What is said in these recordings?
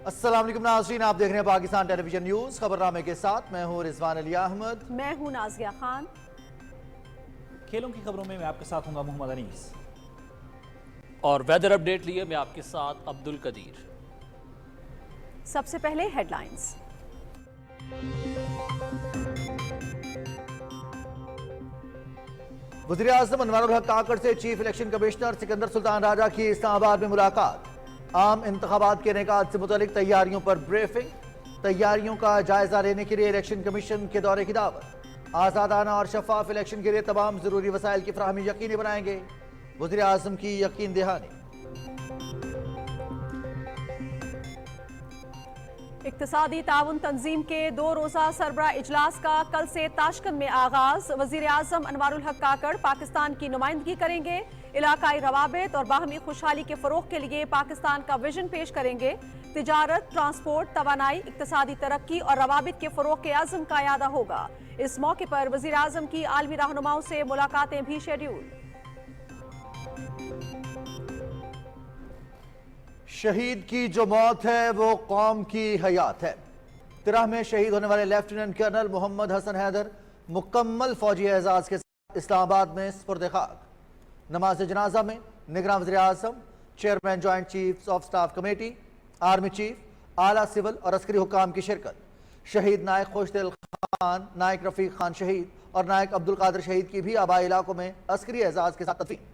السلام علیکم ناظرین، آپ دیکھ رہے ہیں پاکستان ٹیلی ویژن نیوز خبرنامے کے ساتھ میں ہوں رضوان علی احمد، میں ہوں نازیہ خان۔ کھیلوں کی خبروں میں آپ کے ساتھ ہوں گا محمد انیس، اور ویدر اپڈیٹ لیے میں آپ کے ساتھ عبد القدیر۔ سب سے پہلے ہیڈ لائنز۔ وزیر اعظم انوار الحق کاکڑ سے چیف الیکشن کمشنر سکندر سلطان راجہ کی اسلام آباد میں ملاقات، عام انتخابات کے انعقاد سے متعلق تیاریوں پر بریفنگ، تیاریوں کا جائزہ لینے کے لیے الیکشن کمیشن کے دورے کی دعوت، آزادانہ اور شفاف الیکشن کے لیے تمام ضروری وسائل کی فراہمی یقینی بنائیں گے، وزیر اعظم کی یقین دہانی۔ اقتصادی تعاون تنظیم کے 2 روزہ سربراہ اجلاس کا کل سے تاشقند میں آغاز، وزیر اعظم انوار الحق کاکڑ پاکستان کی نمائندگی کریں گے، علاقائی روابط اور باہمی خوشحالی کے فروغ کے لیے پاکستان کا ویژن پیش کریں گے، تجارت، ٹرانسپورٹ، توانائی، اقتصادی ترقی اور روابط کے فروغ کے عزم کا اعادہ ہوگا۔ اس موقع پر وزیر اعظم کی عالمی رہنماؤں سے ملاقاتیں بھی شیڈیول۔ شہید کی جو موت ہے وہ قوم کی حیات ہے۔ ترہ میں شہید ہونے والے لیفٹیننٹ کرنل محمد حسن حیدر مکمل فوجی اعزاز کے ساتھ اسلام آباد میں سپرد خاک۔ نماز جنازہ میں نگراں وزیر اعظم، chairman joint chiefs of staff committee, army chief, اعلیٰ سول اور عسکری حکام کی شرکت۔ شہید نائک خوشدل خان، نائک رفیق خان شہید اور نائک عبد القادر شہید کی بھی آبائی علاقوں میں عسکری اعزاز کے ساتھ تدفین۔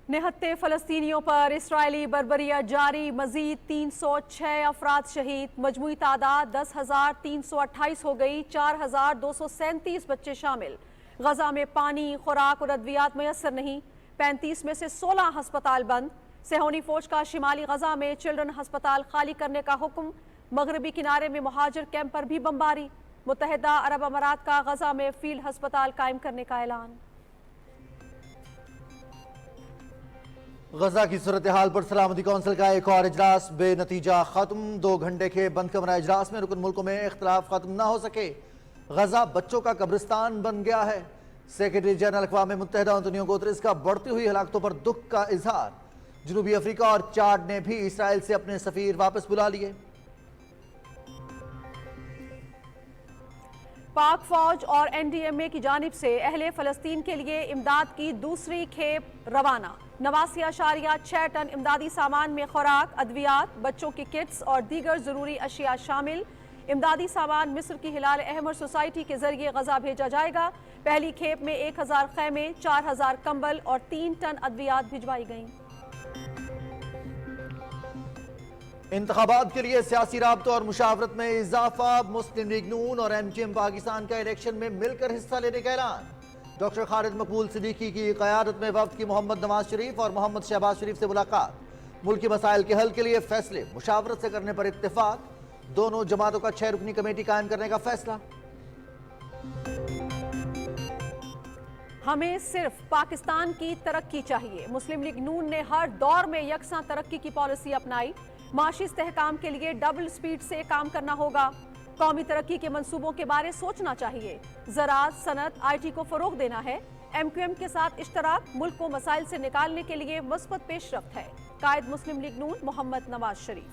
نہتے فلسطینیوں پر اسرائیلی بربریت جاری، مزید 306 افراد شہید، مجموعی تعداد 10,328 ہو گئی، 4,237 بچے شامل۔ غزہ میں پانی، خوراک اور ادویات میسر نہیں، 35 میں سے 16 ہسپتال بند۔ صہیونی فوج کا شمالی غزہ میں چلڈرن ہسپتال خالی کرنے کا حکم، مغربی کنارے میں مہاجر کیمپ پر بھی بمباری۔ متحدہ عرب امارات کا غزہ میں فیلڈ ہسپتال قائم کرنے کا اعلان۔ غزہ کی صورتحال پر سلامتی کونسل کا ایک اور اجلاس بے نتیجہ ختم۔ 2 گھنٹے کے بند کمرہ اجلاس میں رکن ملکوں میں اختلاف ختم نہ ہو سکے۔ غزہ بچوں کا قبرستان بن گیا ہے۔ سیکرٹری جنرل اقوام متحدہ انتونیو گوتریس کا بڑھتی ہوئی ہلاکتوں پر دکھ کا اظہار۔ جنوبی افریقہ اور چاڈ نے بھی اسرائیل سے اپنے سفیر واپس بلا لیے۔ پاک فوج اور این ڈی ایم اے کی جانب سے اہل فلسطین کے لیے امداد کی دوسری کھیپ روانہ۔ 89.6 ٹن امدادی سامان میں خوراک، ادویات، بچوں کی کٹس اور دیگر ضروری اشیاء شامل۔ امدادی سامان مصر کی ہلال احمر سوسائٹی کے ذریعے غزہ بھیجا جائے گا۔ پہلی کھیپ میں 1000 خیمے، 4000 کمبل اور 3 ٹن ادویات بھجوائی گئیں۔ انتخابات کے لیے سیاسی رابطوں اور مشاورت میں اضافہ، مسلم لیگ نون اور ایم کیو ایم پاکستان کا الیکشن میں مل کر حصہ لینے کا اعلان۔ ڈاکٹر خالد مقبول صدیقی کی قیادت میں وفد کی محمد نواز شریف اور محمد شہباز شریف سے ملاقات۔ ملکی مسائل کے حل کے لیے فیصلے مشاورت سے کرنے پر اتفاق۔ دونوں جماعتوں کا 6 رکنی کمیٹی قائم کرنے کا فیصلہ۔ ہمیں صرف پاکستان کی ترقی چاہیے، مسلم لیگ نون نے ہر دور میں یکساں ترقی کی پالیسی اپنائی۔ معاشی استحکام کے لیے ڈبل سپیڈ سے کام کرنا ہوگا۔ قومی ترقی کے منصوبوں کے بارے سوچنا چاہیے۔ زراعت، صنعت، آئی ٹی کو فروغ دینا ہے۔ ایم کیو ایم کے ساتھ اشتراک ملک کو مسائل سے نکالنے کے لیے مثبت پیش رفت ہے۔ قائد مسلم لیگ نون محمد نواز شریف۔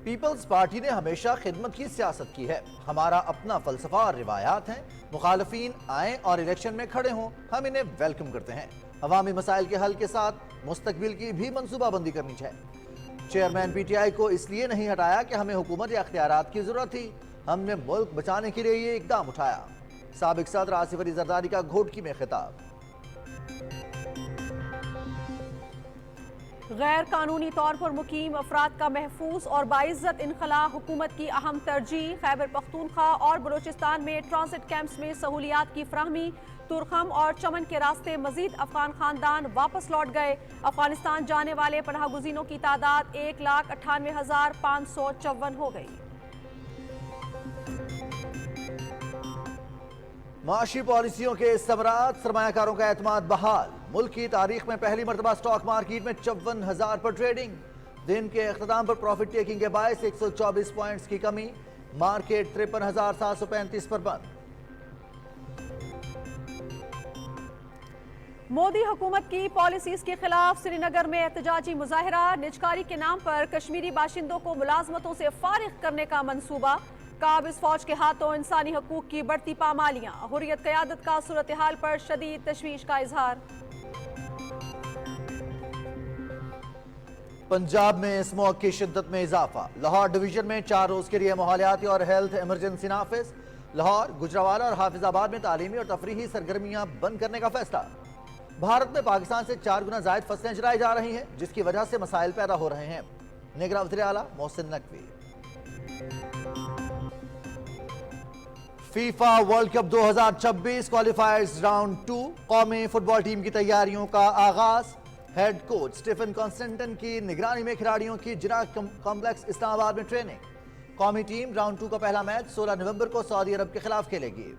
پیپلز پارٹی نے ہمیشہ خدمت کی سیاست کی ہے۔ ہمارا اپنا فلسفہ اور روایات ہیں۔ مخالفین آئیں اور الیکشن میں کھڑے ہوں، ہم انہیں ویلکم کرتے ہیں۔ عوامی مسائل کے حل کے ساتھ مستقبل کی بھی منصوبہ بندی کرنی چاہیے۔ چیئرمین پی ٹی آئی کو اس لیے نہیں ہٹایا کہ ہمیں حکومت یا اختیارات کی ضرورت تھی، ہم نے ملک بچانے کے لیے یہ اقدام اٹھایا۔ سابق صدر آصف علی زرداری کا گھوٹکی میں خطاب۔ غیر قانونی طور پر مقیم افراد کا محفوظ اور باعزت انخلا حکومت کی اہم ترجیح۔ خیبر پختونخوا اور بلوچستان میں ٹرانزٹ کیمپس میں سہولیات کی فراہمی۔ تورخم اور چمن کے راستے مزید افغان خاندان واپس لوٹ گئے۔ افغانستان جانے والے پناہ گزینوں کی تعداد 1,98,554 ہو گئی۔ معاشی پالیسیوں کے ثمرات، سرمایہ کاروں کا اعتماد بحال۔ ملک کی تاریخ میں پہلی مرتبہ سٹاک مارکیٹ میں 54,000 پر ٹریڈنگ۔ دن کے اختتام پر پروفٹ ٹیکنگ کے باعث 124 پوائنٹس کی کمی، مارکیٹ 53,735 پر بند۔ مودی حکومت کی پالیسیز کے خلاف سری نگر میں احتجاجی مظاہرہ۔ نجکاری کے نام پر کشمیری باشندوں کو ملازمتوں سے فارغ کرنے کا منصوبہ۔ قابض فوج کے ہاتھوں انسانی حقوق کی بڑھتی پامالیاں۔ حریت قیادت کا صورتحال پر شدید تشویش کا اظہار۔ پنجاب میں اسموگ کی شدت میں اضافہ۔ لاہور ڈویژن میں 4 روز کے لیے ماحولیاتی اور ہیلتھ ایمرجنسی نافذ۔ لاہور، گجرانوالہ اور حافظ آباد میں تعلیمی اور تفریحی سرگرمیاں بند کرنے کا فیصلہ۔ بھارت میں پاکستان سے 4 گنا زائد فصلیں جلائی جا رہی ہیں، جس کی وجہ سے مسائل پیدا ہو رہے ہیں۔ نگراں وزیر اعلیٰ Mohsin Naqvi. FIFA world cup 2026 qualifiers round 2 قومی فٹ بال ٹیم کی تیاریوں کا آغاز۔ ہیڈ کوچ سٹیفن کانسٹنٹن کی نگرانی میں کھلاڑیوں کی جناح کمپلیکس اسلام آباد میں ٹریننگ۔ قومی ٹیم راؤنڈ 2 کا پہلا میچ 16 نومبر کو سعودی عرب کے خلاف کھیلے گی۔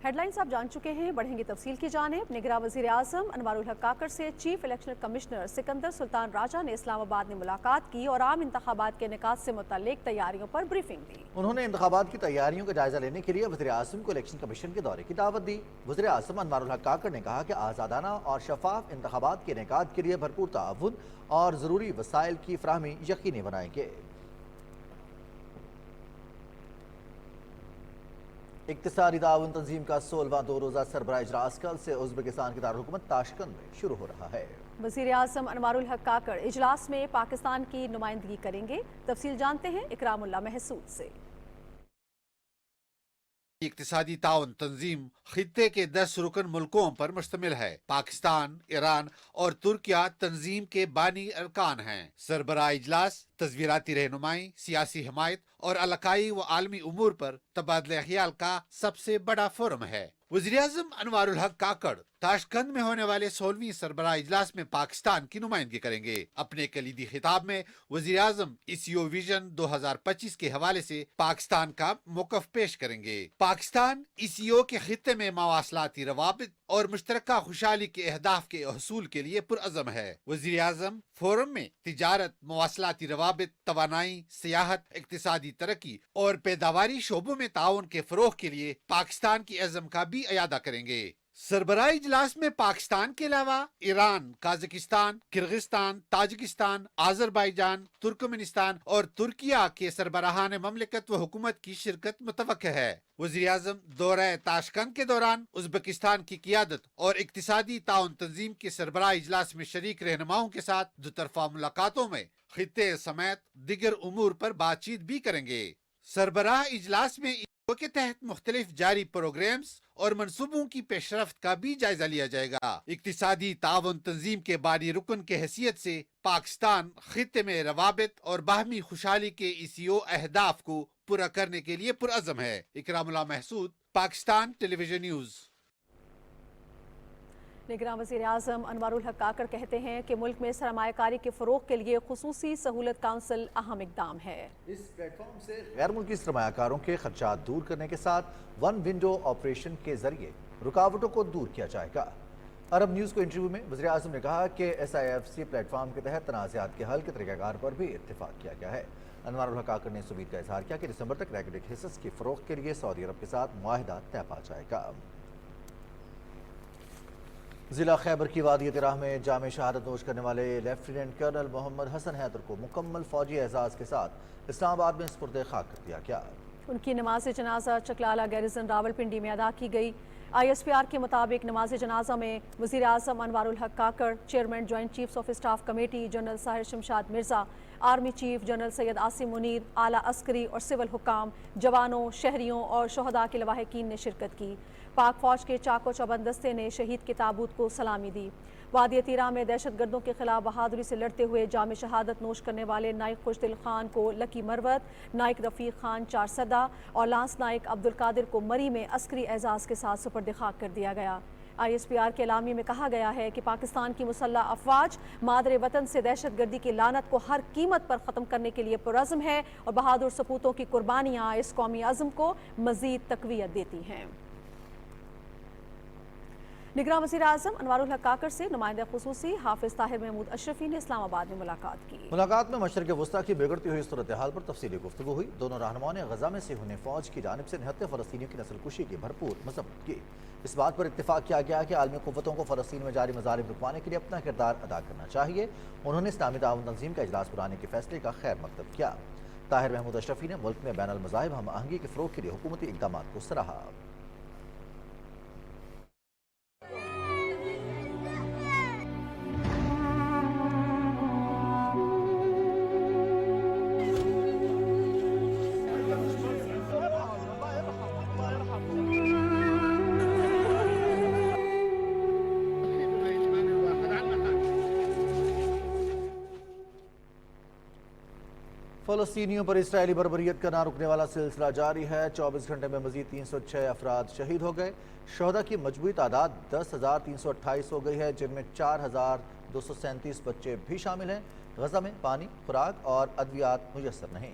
ہیڈ لائنز آپ جان چکے ہیں، بڑھیں گے تفصیل کی جانب۔ نگراں وزیر اعظم انوار الحق کاکڑ سے چیف الیکشن کمشنر سکندر سلطان راجہ نے اسلام آباد میں ملاقات کی اور عام انتخابات کے انعقاد سے متعلق تیاریوں پر بریفنگ دی۔ انہوں نے انتخابات کی تیاریوں کا جائزہ لینے کے لیے وزیر اعظم کو الیکشن کمیشن کے دورے کی دعوت دی۔ وزیر اعظم انوار الحق کاکڑ نے کہا کہ آزادانہ اور شفاف انتخابات کے انعقاد کے لیے بھرپور تعاون اور ضروری وسائل کی فراہمی یقینی بنائیں گے۔ اقتصادی تعاون تنظیم کا 16واں 2 روزہ سربراہ اجلاس کل سے ازبکستان کے دارالحکومت تاشقند میں شروع ہو رہا ہے۔ وزیر اعظم انوار الحق کاکڑ اجلاس میں پاکستان کی نمائندگی کریں گے۔ تفصیل جانتے ہیں اکرام اللہ محسود سے۔ اقتصادی تعاون تنظیم خطے کے 10 رکن ملکوں پر مشتمل ہے۔ پاکستان، ایران اور ترکیہ تنظیم کے بانی ارکان ہیں۔ سربراہ اجلاس تصویراتی رہنمائی، سیاسی حمایت اور علاقائی و عالمی امور پر تبادلہ خیال کا سب سے بڑا فورم ہے۔ وزیر اعظم انوار الحق کاکڑ تاشقند میں ہونے والے 16ویں سربراہ اجلاس میں پاکستان کی نمائندگی کریں گے۔ اپنے کلیدی خطاب میں وزیر اعظم ایسیو ویژن 2025 کے حوالے سے پاکستان کا موقف پیش کریں گے۔ پاکستان ایسیو کے خطے میں مواصلاتی روابط اور مشترکہ خوشحالی کے اہداف کے حصول کے لیے پرعزم ہے۔ وزیر اعظم فورم میں تجارت، مواصلاتی روابط، توانائی، سیاحت، اقتصادی ترقی اور پیداواری شعبوں میں تعاون کے فروغ کے لیے پاکستان کی عزم کا بھی اعادہ کریں گے۔ سربراہ اجلاس میں پاکستان کے علاوہ ایران، قازقستان، کرغزستان، تاجکستان، آذربائیجان، ترکمنستان اور ترکیہ کے سربراہان مملکت و حکومت کی شرکت متوقع ہے۔ وزیر اعظم دورہ تاشقند کے دوران ازبکستان کی قیادت اور اقتصادی تعاون تنظیم کے سربراہ اجلاس میں شریک رہنماؤں کے ساتھ دو طرفہ ملاقاتوں میں خطے سمیت دیگر امور پر بات چیت بھی کریں گے۔ سربراہ اجلاس میں کے تحت مختلف جاری پروگرامز اور منصوبوں کی پیش رفت کا بھی جائزہ لیا جائے گا۔ اقتصادی تعاون تنظیم کے بانی رکن کے حیثیت سے پاکستان خطے میں روابط اور باہمی خوشحالی کے ایسیو اہداف کو پورا کرنے کے لیے پرعزم ہے۔ اکرام اللہ Mehsud, Pakistan television news. نگراں وزیر اعظم انوار الحق کاکڑ کہتے ہیں کہ ملک میں سرمایہ کاری کے فروغ کے لیے خصوصی سہولت کونسل اہم اقدام ہے۔ اس پلیٹ فارم سے غیر ملکی سرمایہ کاروں کے خدشات دور کرنے کے ساتھ ون ونڈو آپریشن کے ذریعے رکاوٹوں کو دور کیا جائے گا۔ عرب نیوز کو انٹرویو میں وزیر اعظم نے کہا کہ SIFC پلیٹ فارم کے تحت تنازعات کے حل کے طریقہ کار پر بھی اتفاق کیا گیا ہے۔ انوار الحق کاکڑ نے اس امید کا اظہار کیا کہ دسمبر تک ریگولیٹڈ حصص کی فروخت کے لیے سعودی عرب کے ساتھ معاہدہ طے پا جائے گا۔ ضلع خیبر کی وادی طراح میں جامع شہادت نوش کرنے والے لیفٹیننٹ کرنل محمد حسن حیدر کو مکمل فوجی اعزاز کے ساتھ اسلام آباد میں سپرد خاک کر دیا گیا۔ ان کی نماز جنازہ چکلالہ گیریزن راولپنڈی میں ادا کی گئی۔ ISPR के मुताबिक नमाज जनाजा में वज़ीर आज़म Anwaarul Haq Kakar, chairman joint chiefs of staff committee general Sahir Shamshad Mirza, army chief general Syed Asim Munir, आला अस्करी और सिविल हुकाम, जवानों, शहरियों और शहदा के लवाहिकीन ने शिरकत की। पाक फौज के चाको चौबंद दस्ते ने शहीद के ताबूत को सलामी दी। वादी तीरा में दहशत गर्दों के खिलाफ बहादुरी से लड़ते हुए जाम शहादत नोश करने वाले नाइक खुशदिल खान को लकी मरवत, नाइक रफ़ीक खान चारसदा और लांस नाइक अब्दुल कादिर को मरी में अस्करी एजाज़ के साथ सुपर्द खाक कर दिया गया। ISPR के एलामी में कहा गया है कि पाकिस्तान की मुसल्लह अफवाज मादरे वतन से दहशत गर्दी की लानत को हर कीमत पर ख़त्म करने के लिए पुरज़्म है और बहादुर सपूतों की कुर्बानियाँ इस कौमी अज़्म को मज़ीद तक़वियत देती हैं। निगरान वज़ीर आज़म अनवारुल हक काकड़ से नुमाइंदा ख़ुसूसी हाफिज़ ताहिर महमूद अशरफी ने इस्लामाबाद में मुलाकात की। मुलाकात में मशरिक़ वस्ता की बिगड़ती हुई सूरत हाल पर तफसीली गुफ्तगू हुई। दोनों रहनुमाओं ने गजा में से हुने फ़ौज की जानिब से 79 फ़लस्तीनियों की नस्लकुशी की भरपूर मज़म्मत की। इस बात पर इत्तेफाक किया गया कि आलमी क़ुव्वतों को फ़लस्तीन में जारी मज़ालिम रुकवाने के लिए अपना किरदार अदा करना चाहिए। उन्होंने इस्लामी ताउन तंज़ीम का इजलास बुलाने के फैसले का खैर मकदम किया। ताहिर महमूद अशरफी ने मुल्क में बैनुल मज़ाहिब हम आहंगी के फ़रोग़ के लिए हुकूमती इक़दामात को सराहा। फ़लस्तीनियों पर इसराइली बर्बरियत का ना रुकने वाला सिलसिला जारी है। 24 घंटे में मजीद 306 अफराद शहीद हो गए। शहदा की मजमूई तादाद 10,328 हो गई है, जिनमें 4,237 बच्चे भी शामिल हैं। गजा में पानी, खुराक और अद्वियात मुयस्सर नहीं।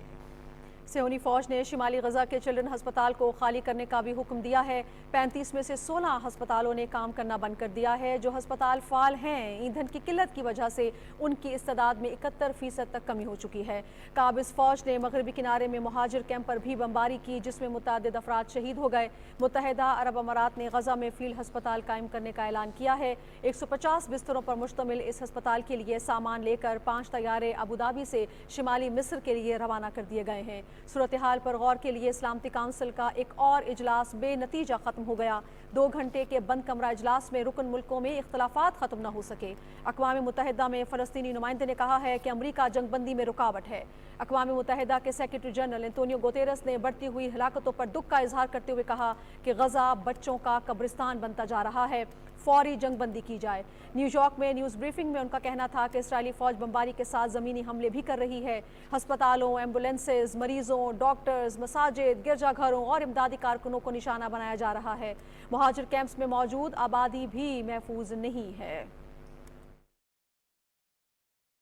सियोनी फौज ने शिमाली गजा के चिल्ड्रन हस्पताल को खाली करने का भी हुक्म दिया है। 35 में से 16 हस्पतालों ने काम करना बंद कर दिया है। जो हस्पताल फाल हैं, ईंधन की किल्लत की वजह से उनकी इस्तादाद में 71% तक कमी हो चुकी है। काबिज फौज ने मगरबी किनारे में मुहाजिर कैंप पर भी बमबारी की, जिसमें मुतअद्दिद अफराद शहीद हो गए। मुत्तहिदा अरब अमारात ने गजा में फील्ड हस्पताल कायम करने का ऐलान किया है। 150 बिस्तरों पर मुश्तमिल इस हस्पताल के लिए सामान लेकर 5 तैयारे अबूधाबी से शिमाली मिस्र के लिए रवाना कर दिए गए हैं। सूरत हाल पर गौर के लिए इस्लामती काउंसिल का एक और इजलास बेनतीजा खत्म हो गया। 2 घंटे के बंद कमरा इजलास में रुकन मुल्कों में इख्तलाफात खत्म न हो सके। अक़वाम मुत्तहिदा में फ़लस्तीनी नुमाइंदे ने कहा है कि अमरीका जंगबंदी में रुकावट है। अक़वाम मुत्तहिदा के सेक्रेटरी जनरल एंटोनियो गुतेरस ने बढ़ती हुई हलाकतों पर दुख का इजहार करते हुए कहा कि गजा बच्चों का कब्रिस्तान बनता जा रहा है, फौरी जंगबंदी की जाए। न्यूयॉर्क में न्यूज़ ब्रीफिंग में उनका कहना था कि इसराइली फौज बमबारी के साथ ज़मीनी हमले भी कर रही है। हस्पतालों, एम्बुलेंसेज, मरीजों, डॉक्टर्स, मसाजिद, गिरजाघरों और इमदादी कारकुनों को निशाना बनाया जा रहा है। मुहाजिर कैंप्स में मौजूद आबादी भी महफूज नहीं है।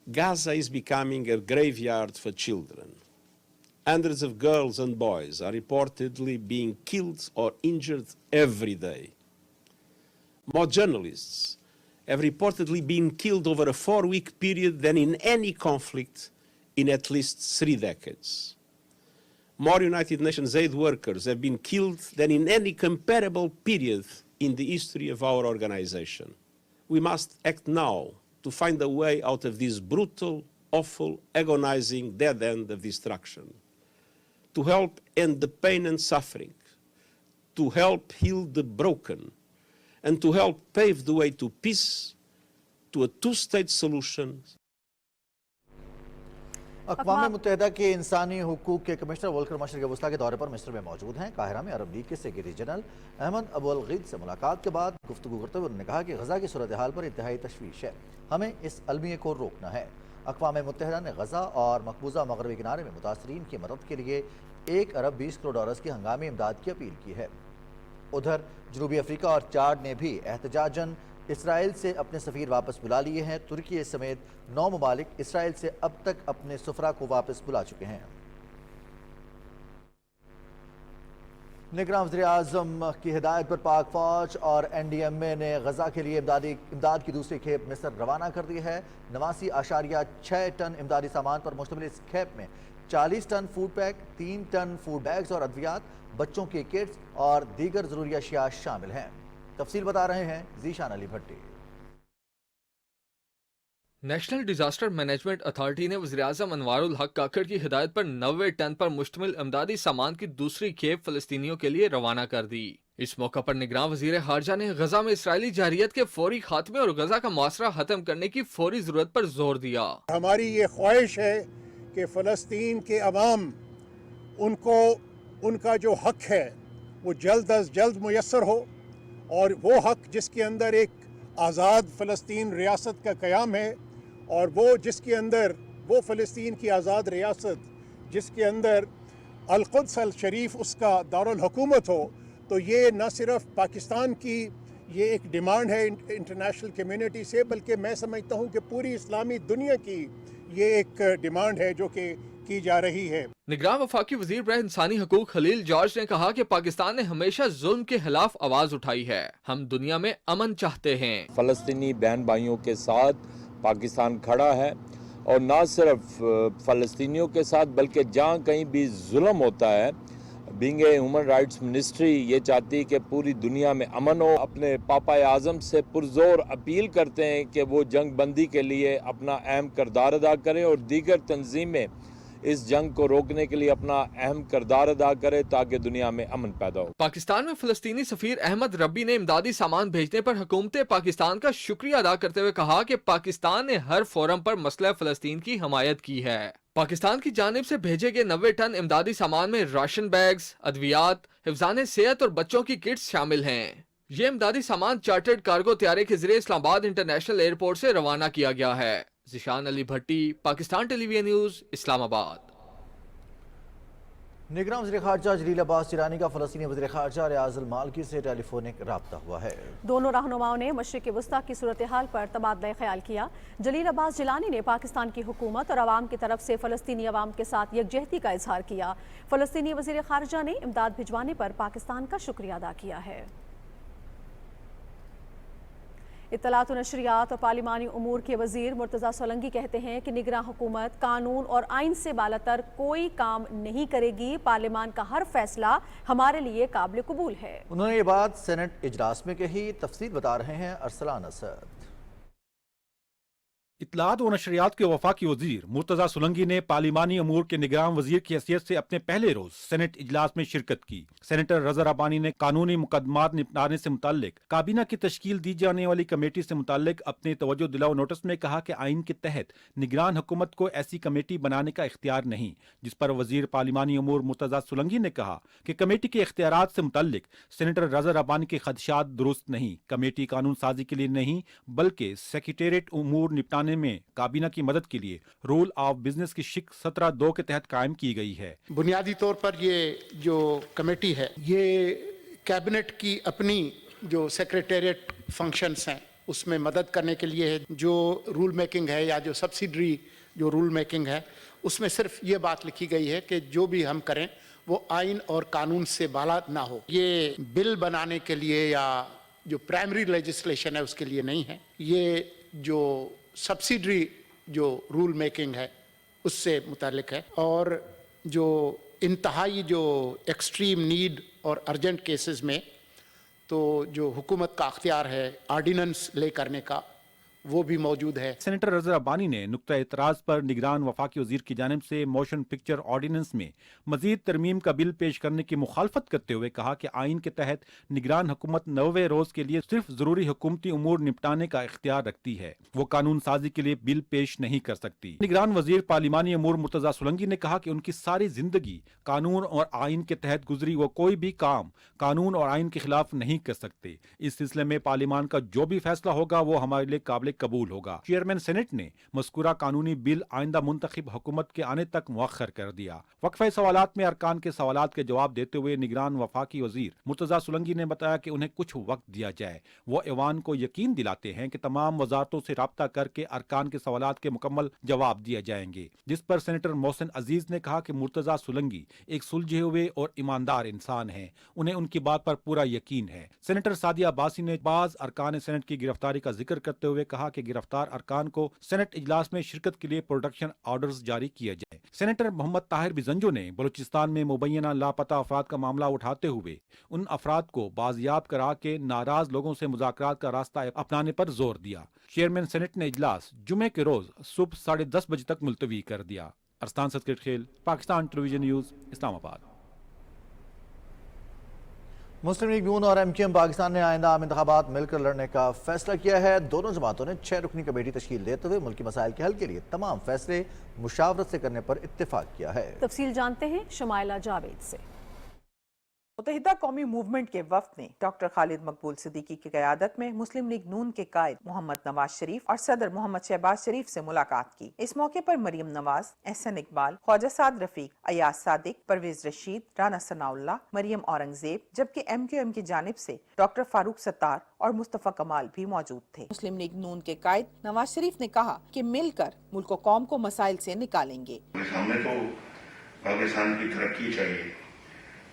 Gaza is becoming a graveyard for children. Hundreds of girls and boys are reportedly being killed or injured every day. More journalists have reportedly been killed over a 4-week period than in any conflict in at least 3 decades. More United Nations aid workers have been killed than in any comparable period in the history of our organization. We must act now to find a way out of this brutal, awful, agonizing dead end of destruction, to help end the pain and suffering, to help heal the broken, and to help pave the way to peace, to a 2-state solution. अक़वाम मुत्तहिदा के इंसानी हुकूक के commissioner Volker मशरिक़ वस्ता के दौरे पर मिस्र में मौजूद हैं। काहिरा में अरब लीग के सेक्रेटरी जनरल अहमद अबुल गीद से मुलाकात के बाद गुफ्तगू करते हुए उन्होंने कहा कि गजा की सूरत हाल पर इंतहाई तशवीश है, हमें इस अलमिये को रोकना है। अक़वाम मुत्तहिदा ने गजा और मकबूजा मगरबी किनारे में मुतासरीन की मदद के लिए 1 अरब 20 करोड़ डॉलर्स की हंगामी इमदाद की अपील की है। उधर जनूबी अफ्रीका और चाड ने भी एहतजाजन इसराइल से अपने सफ़ीर वापस बुला लिए हैं। तुर्की समेत 9 ममालिक इसराइल से अब तक अपने सफरा को वापस बुला चुके हैं। निगरान वज़ीर आज़म की हिदायत पर पाक फौज और NDMA ने गजा के लिए इमदाद की दूसरी खेप मिस्र रवाना कर दी है। 89.6 टन इमदादी सामान पर मुश्तमिल इस खेप में 40 ton food pack, 3 ton food bags और अद्वियात, बच्चों की किट्स और दीगर ज़रूरी अशिया शामिल हैं। तफसील बता रहे हैं ज़ीशान अली भट्टी। नेशनल डिजास्टर मैनेजमेंट अथॉरिटी ने वज़ीर-ए-आज़म अनवारुल हक काकड़ की हिदायत पर 90 टन पर मुश्तमिल इमदादी सामान की दूसरी खेप फ़लस्तीनियों के लिए रवाना कर दी। इस मौका पर निगरान वजीर खारजा ने गजा में इसराइली जारियत के फौरी खात्मे और गजा का मुआसरा खत्म करने की फौरी जरूरत पर जोर दिया। हमारी ये ख्वाहिश है कि फ़लस्तीन के अवाम उनको उनका जो हक है वो जल्द अज जल्द मुयस्सर हो, और वो हक जिसके अंदर एक आज़ाद फ़लस्तीन रियासत का क़याम है, और वो जिसके अंदर वो फ़लस्तीन की आज़ाद रियासत जिसके अंदर अल-कुद्स अल-शरीफ उसका दारुल हुकूमत हो, तो ये न सिर्फ पाकिस्तान की ये एक डिमांड है इंटरनेशनल कम्युनिटी से, बल्कि मैं समझता हूँ कि पूरी इस्लामी दुनिया की ये एक डिमांड है जो कि की जा रही है। निगरान वफाकी वजीर बरए इंसानी हकूक खलील जॉर्ज ने कहा कि पाकिस्तान ने हमेशा जुल्म के खिलाफ आवाज उठाई है। हम दुनिया में अमन चाहते हैं। फ़लस्तीनी बहन भाइयों के साथ पाकिस्तान खड़ा है, और ना सिर्फ फ़लस्तीनियों के साथ बल्कि जहाँ कहीं भी जुल्म होता है, being a human rights ministry ये चाहती है कि पूरी दुनिया में अमन हो। अपने पापा आज़म से पुरजोर अपील करते हैं कि वो जंग बंदी के लिए अपना अहम किरदार अदा करें और दीगर तंजीमें इस जंग को रोकने के लिए अपना अहम किरदार अदा करे ताकि दुनिया में अमन पैदा हो। पाकिस्तान में फ़लस्तीनी सफीर अहमद रब्बी ने इमदादी सामान भेजने पर हुकूमत पाकिस्तान का शुक्रिया अदा करते हुए कहा कि पाकिस्तान ने हर फोरम पर मसला फ़लस्तीन की हमायत की है। पाकिस्तान की जानिब से भेजे गए 90 टन इमदादी सामान में राशन बैग्स, अद्वियात, हिफ्ज़ाने सेहत और बच्चों की किट्स शामिल हैं। ये इमदादी सामान चार्टर्ड कार्गो त्यारे के जरिए इस्लामाबाद इंटरनेशनल एयरपोर्ट से रवाना किया गया है। ज़िशान अली भट्टी, पाकिस्तान टेलीविजन न्यूज़, इस्लामाबाद। निगरान वज़ीर ख़ारजा जलील अब्बास जिलानी का फ़लस्तीनी वज़ीर ख़ारजा रियाज़ अल मालकी से टेलीफोनिक रब्ता हुआ है। दोनों रहनुमाओं ने मशरिक़ वस्ता की सूरत हाल पर तबादला ख्याल किया। जलील अब्बास जिलानी ने पाकिस्तान की हुकूमत और अवाम की तरफ से फ़लस्तीनी अवाम के साथ यकजहती का इजहार किया। फ़लस्तीनी वज़ीर ख़ारजा ने इमदाद भिजवाने पर पाकिस्तान का शुक्रिया अदा किया है। इत्तलात व नशरियात और पार्लिमानी उमूर के वजीर मुर्तज़ा सोलंकी कहते हैं कि निगरान हुकूमत कानून और आइन से बालातर कोई काम नहीं करेगी। पार्लियामान का हर फैसला हमारे लिए काबिल कबूल है। उन्होंने ये बात सेनेट इजलास में कही। तफसील बता रहे हैं अरसलान असद। इत्तलात व नशरियात के वफाकी वजीर मुर्तज़ा सोलंकी ने पार्लिमानी अमूर के निगरान वजीर की हैसियत से अपने पहले रोज सेनेट इजलास में शिरकत की। सेनेटर रज़ा रब्बानी ने कानूनी मुकदमात निपटाने से मुताल्लिक काबीना की तश्कील दी जाने वाली कमेटी से मुताल्लिक अपने तवज्जो दिलाओ नोटिस में कहा कि आइन के तहत निगरान हुकूमत को ऐसी कमेटी बनाने का इख्तियार नहीं, जिस पर वजीर पार्लिमानी अमूर मुर्तज़ा सोलंकी ने कहा कि कमेटी के इख्तियारात से मुताल्लिक सेनेटर रज़ा रब्बानी के खदशात दुरुस्त नहीं। कमेटी कानून साजी के लिए नहीं बल्कि सेक्रेटेरिएट उमूर निपटाने में काबीना की मदद के लिए रूल ऑफ बिजनेस की शिक 17(2) के तहत कायम की गई है। बुनियादी तौर पर ये जो कमेटी है ये कैबिनेट की अपनी जो सेक्रेटेरिएट फंक्शंस हैं उसमें मदद करने के लिए है। जो रूल मेकिंग है या जो सब्सिडरी जो रूल मेकिंग है उसमें सिर्फ ये बात लिखी गई है कि जो भी हम करें वो आइन और कानून से बाला ना हो। ये बिल बनाने के लिए या जो प्राइमरी लेजिस्लेशन है उसके लिए नहीं है। ये जो सब्सिडरी जो रूल मेकिंग है उससे मुतालिक है, और जो इंतहाई जो एक्सट्रीम नीड और अर्जेंट केसेस में तो जो हुकूमत का अख्तियार है आर्डिनेंस ले करने का वो भी मौजूद है। सेनेटर रज़ा रब्बानी ने नुक्ता एतराज़ पर निगरान वफाकी वजीर की जानिब से मोशन पिक्चर ऑर्डिनेंस में मजीद तरमीम का बिल पेश करने की मुखालफत करते हुए कहा कि आइन के तहत निगरान हुकूमत 90 रोज के लिए सिर्फ जरूरी हुकूमती उमूर निपटाने का इख्तियार रखती है, वो कानून साजी के लिए बिल पेश नहीं कर सकती। निगरान वजीर पार्लिमानी अमूर मुर्तज़ा सोलंकी ने कहा कि उनकी सारी जिंदगी कानून और आइन के तहत गुजरी, वो कोई भी काम कानून और आइन के खिलाफ नहीं कर सकते। इस सिलसिले में पार्लियामान का जो भी फैसला होगा वो हमारे लिए काबिल कबूल होगा। चेयरमैन सेनेट ने मज़कूरा कानूनी बिल आइंदा मुंतखब हुकूमत के आने तक मुअख्खर कर दिया। वक्फे सवालात में अरकान के सवालात के जवाब देते हुए निगरान वफाकी वजीर मुर्तज़ा सोलंकी ने बताया कि उन्हें कुछ वक्त दिया जाए। वो ऐवान को यकीन दिलाते हैं कि तमाम वजारतों से राब्ता करके अरकान के सवालात के मुकम्मल जवाब दिए जाएंगे। जिस पर सेनेटर मोहसिन अजीज ने कहा कि मुर्तज़ा सोलंकी एक सुलझे हुए और ईमानदार इंसान हैं, उन्हें उनकी बात पर पूरा यकीन है। सेनेटर सादिया अब्बासी ने बाज अरकान सेनेट की गिरफ्तारी का जिक्र करते हुए कहा कि गिरफ्तार अरकान को सेनेट इजलास में शिरकत के लिए प्रोडक्शन ऑर्डर्स जारी किए जाए। सेनेटर मोहम्मद ताहिर बिजंजो ने बलूचिस्तान में मुबैना लापता अफराद का मामला उठाते हुए उन अफराद को बाजियाब करा के नाराज लोगों से मुज़ाकरात का रास्ता अपनाने पर जोर दिया। चेयरमैन सेनेट ने इजलास जुमे के रोज सुबह 10:30 बजे तक मुलतवी कर दिया। अरस्तान सदकेट खेल, पाकिस्तान टेलीविजन न्यूज, इस्लामाबाद। मुस्लिम लीग नून और MQM पाकिस्तान ने आइंदा आम इंतखाबात मिलकर लड़ने का फैसला किया है। दोनों जमातों ने 6 रुकनी कमेटी तश्कील देते हुए मुल्की मसाइल के हल के लिए तमाम फैसले मुशावरत से करने पर इत्तेफाक किया है। तफसील जानते हैं शमाइला जावेद से। मुत्तहिदा कौमी मूवमेंट के वफ्द ने डॉक्टर खालिद मकबूल सिद्दीकी की क़यादत में मुस्लिम लीग नून के कायद मोहम्मद नवाज शरीफ और सदर मोहम्मद शहबाज शरीफ से मुलाकात की। इस मौके पर मरियम नवाज, एहसन इकबाल, ख्वाजा साद रफीक, अयाज सादिक, परवेज रशीद, राना सनाउल्लाह, मरियम औरंगजेब, जबकि MQM की जानिब से डॉक्टर फारूक सत्तार और मुस्तफ़ा कमाल भी मौजूद थे। मुस्लिम लीग नून के कायद नवाज शरीफ ने कहा कि मिलकर मुल्क व कौम को मसाइल से निकालेंगे। हमें तो पाकिस्तान की तरक्की चाहिए,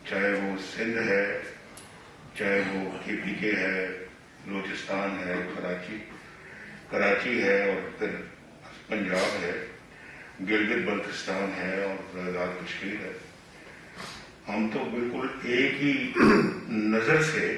चाहे वो सिंध है, चाहे वो KPK है, बलूचिस्तान है, कराची है और फिर पंजाब है, गिलगित बल्तिस्तान है और आज़ाद कश्मीर है। हम तो बिल्कुल एक ही नजर से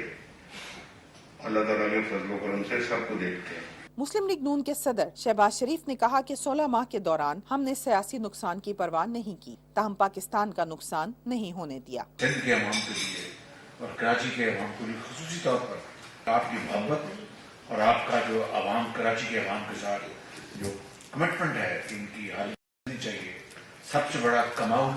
अल्लाह ताला के फजल करम से सबको देखते हैं। मुस्लिम लीग नून के सदर शहबाज शरीफ ने कहा कि 16 माह के दौरान हमने सियासी नुकसान की परवाह नहीं की, ताहम पाकिस्तान का नुकसान नहीं होने दिया। सिंध के अवाम के लिए और कराची के अवाम के लिए खुसूसी तौर पर आपकी मोहब्बत और आपका जो अवाम, कराची के अवाम के साथ जो कमिटमेंट है, इनकी हालत चाहिए। सबसे बड़ा कमाऊ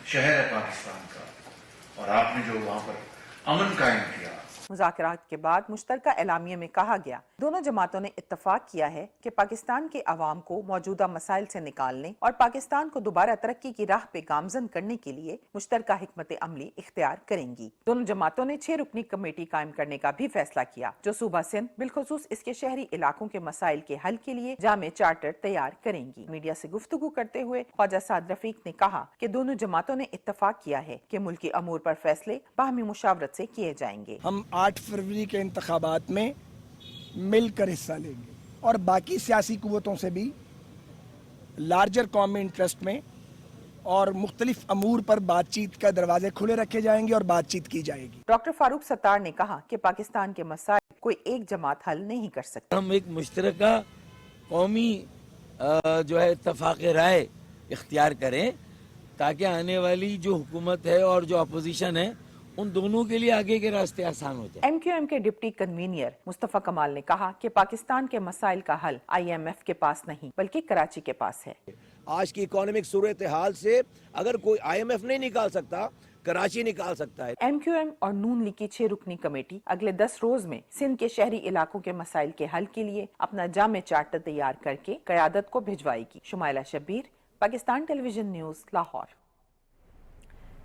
शहर है पाकिस्तान का और आपने जो वहाँ पर अमन कायम किया। मुज़ाकरात के बाद मुश्तरका एलामिया में कहा गया, दोनों जमातों ने इत्तफाक किया है कि पाकिस्तान के अवाम को मौजूदा मसाइल से निकालने और पाकिस्तान को दोबारा तरक्की की राह पे गामजन करने के लिए मुश्तरका हिकमत अमली इख्तियार करेंगी। दोनों जमातों ने 6 रुकनी कमेटी कायम करने का भी फैसला किया, जो सूबा सिंध बिलखुसूस इसके शहरी इलाकों के मसाइल के हल के लिए जामे चार्टर तैयार करेंगी। मीडिया से गुफ्तगू करते हुए ख्वाजा साद रफीक ने कहा कि दोनों जमातों ने इत्तफाक किया है कि मुल्की अमूर पर फैसले बाहमी मुशावरत से किए जाएंगे। हम 8 फरवरी के इंतखाबात में मिलकर हिस्सा लेंगे और बाकी सियासी कुव्वतों से भी लार्जर कौमी इंटरेस्ट में और मुख्तलिफ अमूर पर बातचीत का दरवाजे खुले रखे जाएंगे और बातचीत की जाएगी। डॉक्टर फारूक सत्तार ने कहा कि पाकिस्तान के मसाइल कोई एक जमात हल नहीं कर सकती। हम एक मुश्तरका कौमी जो है इत्तफाक राय इख्तियार करें ताकि आने वाली जो हुकूमत है और जो अपोजिशन है उन दोनों के लिए आगे के रास्ते आसान हो जाए। MQM के डिप्टी कन्वीनियर मुस्तफ़ा कमाल ने कहा कि पाकिस्तान के मसाइल का हल IMF के पास नहीं बल्कि कराची के पास है। आज की इकोनॉमिक सूरत हाल से अगर कोई IMF नहीं निकाल सकता, कराची निकाल सकता है। MQM और नून लीग की 6 रुकनी कमेटी अगले 10 रोज में सिंध के शहरी इलाकों के मसाइल के हल के लिए अपना जामे चार्टर तैयार करके क़यादत को भिजवाएगी। Shumaila Shabbir, Pakistan television news, Lahore.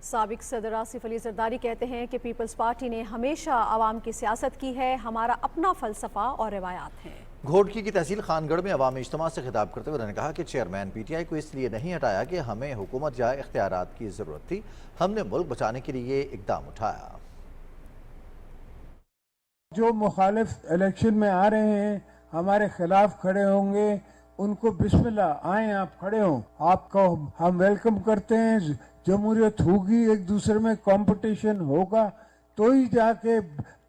साबिक सदर आसिफ अली जरदारी कहते हैं कि पीपल्स पार्टी ने हमेशा आवाम की सियासत की है, हमारा अपना फलसफा और रिवायात है। घोटकी की तहसील खानगढ़ में अवामी इज्तिमा से खिताब करते हुए उन्होंने कहा कि चेयरमैन PTI को इसलिए नहीं हटाया कि हमें हुकूमत या इख्तियारात की ज़रूरत थी, हमने मुल्क बचाने के लिए इकदाम उठाया। जो मुखालिफ इलेक्शन में आ रहे हैं, हमारे खिलाफ खड़े होंगे, उनको बिस्मिल्लाह, आए आप खड़े हों, आपको हम वेलकम करते हैं। जमहूरियत होगी, एक दूसरे में कंपटीशन होगा तो ही जाके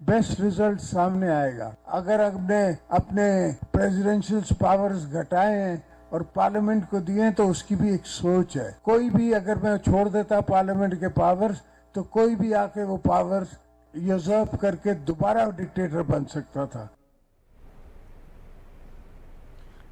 बेस्ट रिजल्ट सामने आएगा। अगर हमने अपने प्रेसिडेंशियल पावर्स घटाए हैं और पार्लियामेंट को दिए तो उसकी भी एक सोच है। कोई भी अगर मैं छोड़ देता पार्लियामेंट के पावर्स तो कोई भी आके वो पावर्स यूजर्व करके दोबारा डिक्टेटर बन सकता था।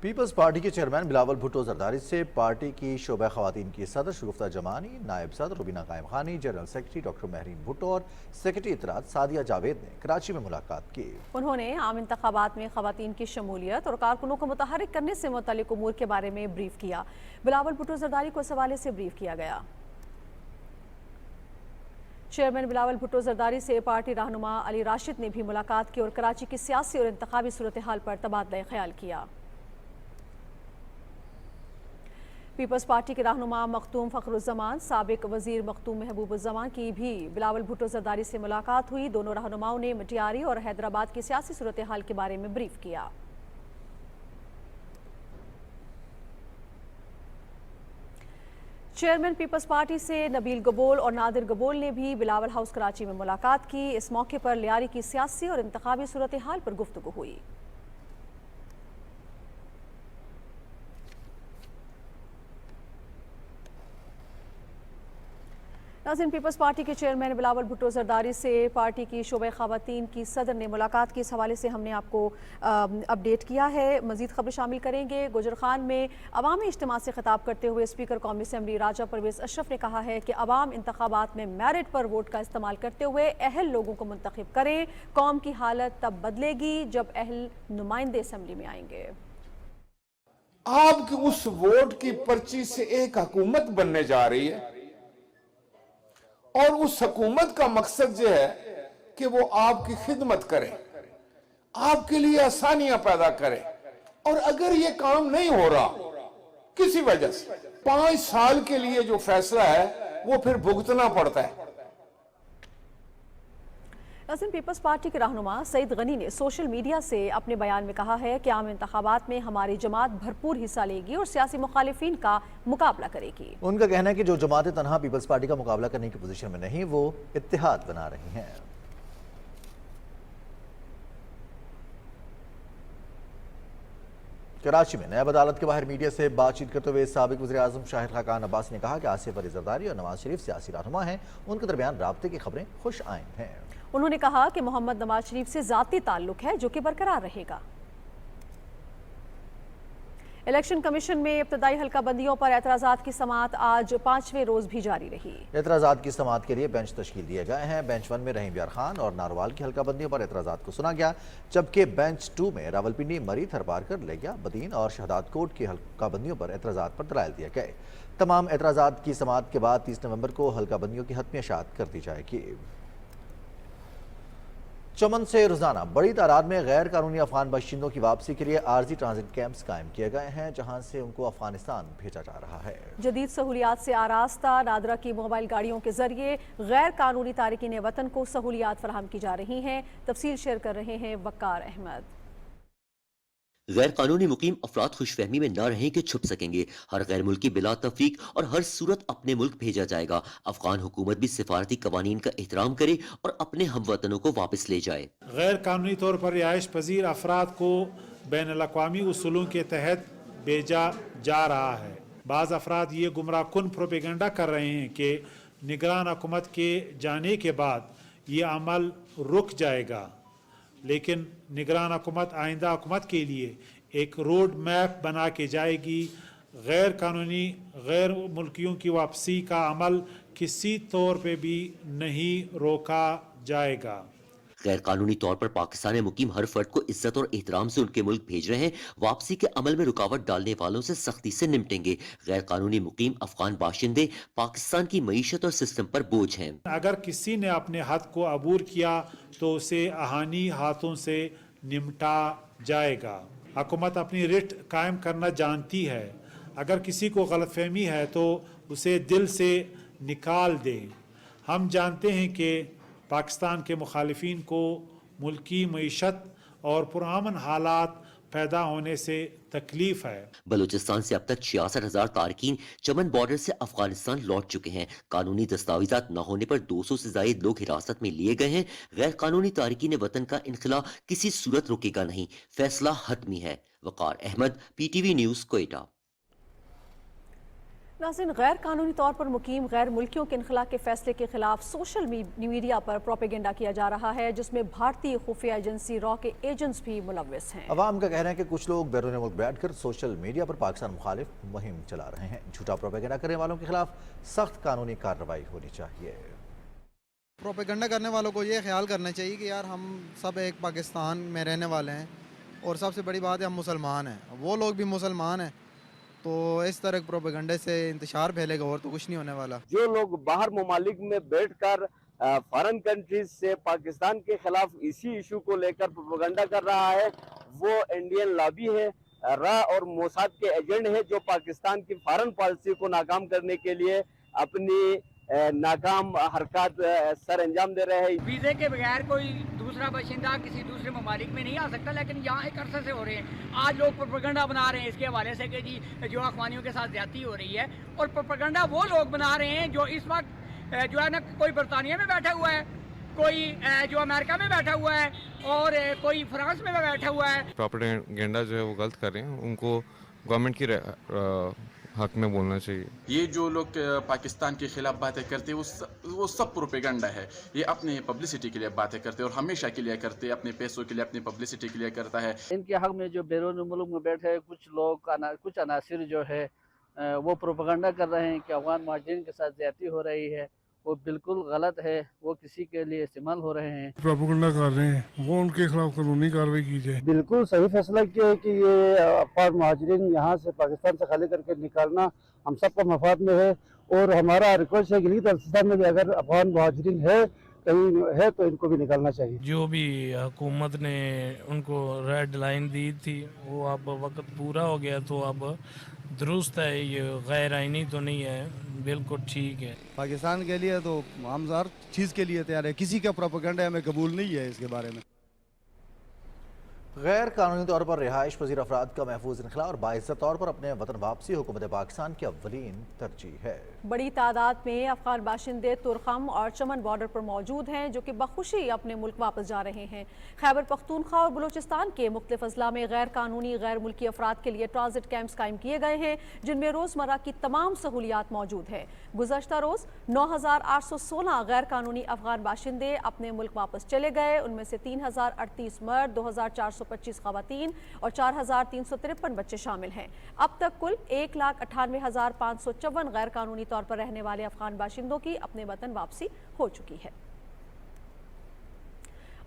पीपल्स पार्टी के चेयरमैन बिलावल भुट्टो जरदारी से पार्टी की शोबा खवातीन की सदर शगुफ्ता जमानी, नायब सदर रुबीना कायम खानी, general secretary doctor Mehreen Bhutto और सेक्रेटरी इत्तलात सादिया जावेद ने कराची में मुलाकात की। उन्होंने आम इंतखाबात में खवातीन की शमूलियत और कारकुनों को मुतहर्रिक करने से मुतल्लिक उमूर के बारे में ब्रीफ किया। बिलावल भुट्टो जरदारी को इस हवाले से ब्रीफ किया गया। चेयरमैन बिलावल भुट्टो जरदारी से पार्टी रहनुमा अली राशिद ने भी मुलाकात की और कराची की सियासी और इंतखाबी सूरत हाल पर तबादला ख्याल किया। पीपल्स पार्टी के रहनुमा मखतूम फ़खरुज़्ज़मान, साबिक वज़ीर मखतूम महबूबुज़्ज़मान की भी बिलावल भुट्टो जरदारी से मुलाकात हुई। दोनों रहनुमाओं ने मटियारी और हैदराबाद की सियासी सूरत हाल के बारे में ब्रीफ किया। चेयरमैन पीपल्स पार्टी से नबील गबोल और नादिर गबोल ने भी बिलावल हाउस कराची में मुलाकात की। इस मौके पर लियारी की सियासी और इंतखाबी सूरत हाल पर गुफ्तगू हुई। नाज़रीन, पीपल्स पार्टी के चेयरमैन बिलावल भुट्टो जरदारी से पार्टी की शोबे ख़वातीन की सदर ने मुलाकात की। इस हवाले से हमने आपको अपडेट किया है। मज़ीद खबर शामिल करेंगे। गुजर खान में अवामी इज्तिमा से खिताब करते हुए स्पीकर कौमी असम्बली राजा परवेज़ अशरफ ने कहा है कि अवाम इंतखाबात में मेरिट पर वोट का इस्तेमाल करते हुए अहल लोगों को मुंतखब करें। कौम की हालत तब बदलेगी जब अहल नुमाइंदे असम्बली में आएंगे। आपकी उस वोट की पर्ची से एक हुकूमत बनने जा रही है और उस हुकूमत का मकसद ये है कि वो आपकी खिदमत करे, आपके लिए आसानियां पैदा करे। और अगर ये काम नहीं हो रहा किसी वजह से, 5 साल के लिए जो फैसला है वो फिर भुगतना पड़ता है। नाज़रीन, पीपल्स पार्टी के रहनुमा सईद गनी ने सोशल मीडिया से अपने बयान में कहा है कि आम इंतखाबात में हमारी जमात भरपूर हिस्सा लेगी और सियासी मुखालिफिन का मुकाबला करेगी। उनका कहना है कि जो जमातें तनहा पीपल्स पार्टी का मुकाबला करने की पोजीशन में नहीं, वो इत्तेहाद बना रही हैं। कराची में नैब अदालत के बाहर मीडिया से बातचीत करते हुए साबिक वज़ीर आज़म शाहिद खाकान अब्बास ने कहा कि आसिफ अली जरदारी और नवाज शरीफ सियासी रहनुमा हैं, उनके दरमियान राब्ते की खबरें खुश आइन हैं। उन्होंने कहा कि मोहम्मद नवाज शरीफ से ज़ाती ताल्लुक है जो कि बरकरार रहेगा। इलेक्शन कमीशन में इब्तदाई हल्का बंदियों पर एतराज़ात की समाअत आज 5वें रोज भी जारी रही। एतराज़ात की समाअत के लिए बेंच तश्कील दिए गए हैं। बेंच 1 में रहीम यार खान और नारोवाल की हल्का बंदियों पर एतराज़ात को सुना गया, जबकि बेंच 2 में रावलपिंडी, मरी, थरपारकर, लेगिया, बदीन और शहदाद कोट की हल्का बंदियों पर एतराज़ात पर दलाइल दिए गए। तमाम एतराज़ात की समाअत के बाद 30 नवंबर को हल्का बंदियों की हतमी इशाअत कर दी जाएगी। चमन से रोजाना बड़ी तादाद में गैर कानूनी अफगान बाशिंदों की वापसी के लिए आर्जी ट्रांजिट कैंप्स कायम किए गए हैं, जहां से उनको अफगानिस्तान भेजा जा रहा है। जदीद सहूलियात से आरास्ता नादरा की मोबाइल गाड़ियों के जरिए गैर कानूनी तारिकीन वतन को सहूलियात फराहम की जा रही हैं। तफसील शेयर कर रहे हैं वक्कार अहमद। गैर कानूनी मुकीम अफराद खुशफहमी में न रहें कि छुप सकेंगे। हर गैर मुल्की बिला तफरीक और हर सूरत अपने मुल्क भेजा जाएगा। अफगान हुकूमत भी सिफारती कवानीन का एहतराम करे और अपने हमवतनों को वापस ले जाए। गैर कानूनी तौर पर रिहाइश पजीर अफराद को बैनुल-अक़वामी उसूलों के तहत भेजा जा रहा है। बाज़ अफराद ये गुमराह कुन प्रोपेगेंडा कर रहे हैं कि निगरान हुकूमत के जाने के बाद ये अमल रुक जाएगा, लेकिन निगरान हुकूमत आइंदा हुकूमत के लिए एक रोड मैप बना के जाएगी। गैर कानूनी गैर मुल्कियों की वापसी का अमल किसी तौर पे भी नहीं रोका जाएगा। गैर कानूनी तौर पर पाकिस्तान में मुकीम हर फर्द को इज्जत और एहतराम से उनके मुल्क भेज रहे हैं। वापसी के अमल में रुकावट डालने वालों से सख्ती से निपटेंगे। गैर कानूनी मुकीम अफगान बाशिंदे पाकिस्तान की मईशत और सिस्टम पर बोझ हैं। अगर किसी ने अपने हद को अबूर किया तो उसे आहानी हाथों से निपटा जाएगा। हुकूमत अपनी रिट कायम करना जानती है। अगर किसी को गलतफहमी है तो उसे दिल से निकाल दें। हम जानते हैं कि पाकिस्तान के मुखालिफिन को मुल्की मईशत और पुरअमन हालात पैदा होने से तकलीफ है। बलूचिस्तान से अब तक 66,000 तारकीन चमन बॉर्डर से अफगानिस्तान लौट चुके हैं। कानूनी दस्तावेजात न होने पर 200 से ज्यादा लोग हिरासत में लिए गए हैं। गैर कानूनी तारकीन वतन का इनखला किसी सूरत रुकेगा नहीं, फैसला हतमी है। वकार अहमद, PTV न्यूज, कोयटा। नाज़रीन, गैर कानूनी तौर पर मुकीम गैर मुल्कियों के इनखला के फैसले के खिलाफ सोशल मीडिया पर प्रोपेगेंडा किया जा रहा है, जिसमें भारतीय खुफिया एजेंसी रॉ के एजेंट्स भी मुलव्वस हैं। अवाम का कहना है कि कुछ लोग बैरून मुल्क बैठकर सोशल मीडिया पर पाकिस्तान मुखालिफ मुहिम चला रहे हैं। झूठा प्रोपेगेंडा करने वालों के खिलाफ सख्त कानूनी कार्रवाई होनी चाहिए। प्रोपेगेंडा करने वालों को ये ख्याल करना चाहिए कि यार हम सब एक पाकिस्तान में रहने वाले हैं और सबसे बड़ी बात है हम मुसलमान हैं, वो लोग भी मुसलमान हैं, तो इस तरह के प्रोपेगेंडे से इंतशार फैलेगा और तो कुछ नहीं होने वाला। जो लोग बाहर ममालिक में बैठकर फॉरेन कंट्रीज से पाकिस्तान के खिलाफ इसी इशू को लेकर प्रोपेगेंडा कर रहा है, वो इंडियन लॉबी है, रा और मोसाद के एजेंट है, जो पाकिस्तान की फॉरेन पॉलिसी को नाकाम करने के लिए अपनी नाकाम हरकत सर अंजाम दे रहे हैं। वीज़े के बगैर कोई दूसरा बाशिंदा किसी दूसरे ममालिक में नहीं आ सकता, लेकिन यहाँ एक अरसे से हो रहे हैं। आज लोग प्रोपेगेंडा बना रहे हैं इसके हवाले से कि जी जो अफगानियों के साथ ज्यादती हो रही है, और प्रोपेगेंडा वो लोग बना रहे हैं जो इस वक्त जो है ना, कोई बरतानिया में बैठा हुआ है, कोई जो अमेरिका में बैठा हुआ है और कोई फ्रांस में बैठा हुआ है। प्रोपेगेंडा जो है वो गलत कर रहे हैं, उनको गवर्नमेंट की हक में बोलना चाहिए। ये जो लोग पाकिस्तान के खिलाफ बातें करते हैं वो सब प्रोपेगेंडा है। ये अपने पब्लिसिटी के लिए बातें करते हैं और हमेशा के लिए करते हैं, अपने पैसों के लिए, अपनी पब्लिसिटी के लिए करता है। इनके हक में जो बैरून मुल्क में बैठे कुछ लोग कुछ अनासिर जो है वो प्रोपेगेंडा कर रहे हैं कि अफगान महाजिरीन के साथ ज्यादती हो रही है, वो बिल्कुल गलत है। वो किसी के लिए इस्तेमाल हो रहे हैं, प्रोपेगेंडा कर रहे हैं, वो उनके खिलाफ कानूनी कार्रवाई की जाए। बिल्कुल सही फैसला किया है कि ये अफगान महाजिरीन यहाँ से पाकिस्तान से खाली करके निकालना हम सबका मफाद में है। और हमारा रिक्वेस्ट है कि गिलगित-बाल्टिस्तान में भी अगर अफगान महाजिरीन है कहीं है तो इनको भी निकालना चाहिए। जो भी हुकूमत ने उनको रेड लाइन दी थी वो अब वक्त पूरा हो गया, तो अब दुरुस्त है, ये गैर आइनी तो नहीं है, बिल्कुल ठीक है। पाकिस्तान के लिए तो हम हर चीज़ के लिए तैयार है, किसी का प्रोपेगेंडा हमें कबूल नहीं है इसके बारे में। गैर कानूनी तौर पर रिहाइश पजीर अफराद का महफूज इनखला और बाइज्जत तौर पर अपने वतन वापसी हुकूमत पाकिस्तान की अव्वलीन तरजीह है। बड़ी तादाद में अफगान बाशिंदे तुरखम और चमन बॉर्डर पर मौजूद हैं जो कि बखुशी अपने मुल्क वापस जा रहे हैं। खैबर पख्तूनख्वा और बलूचिस्तान के मुख्तलिफ अजला में गैर कानूनी गैर मुल्की अफराद के लिए ट्रांजिट कैंप्स कायम किए गए हैं जिनमें रोज़मर्रा की तमाम सहूलियात मौजूद है। गुज़श्ता रोज़ 9,816 गैर कानूनी अफगान बाशिंदे अपने मुल्क वापस चले गए। उनमें से 3,038 मर्द, 2,425 खवातीन और 4,353 बच्चे शामिल हैं। अब तक कुल 1,98,554 गैर कानूनी तौर पर रहने वाले अफगान बाशिंदों की अपने वतन वापसी हो चुकी है।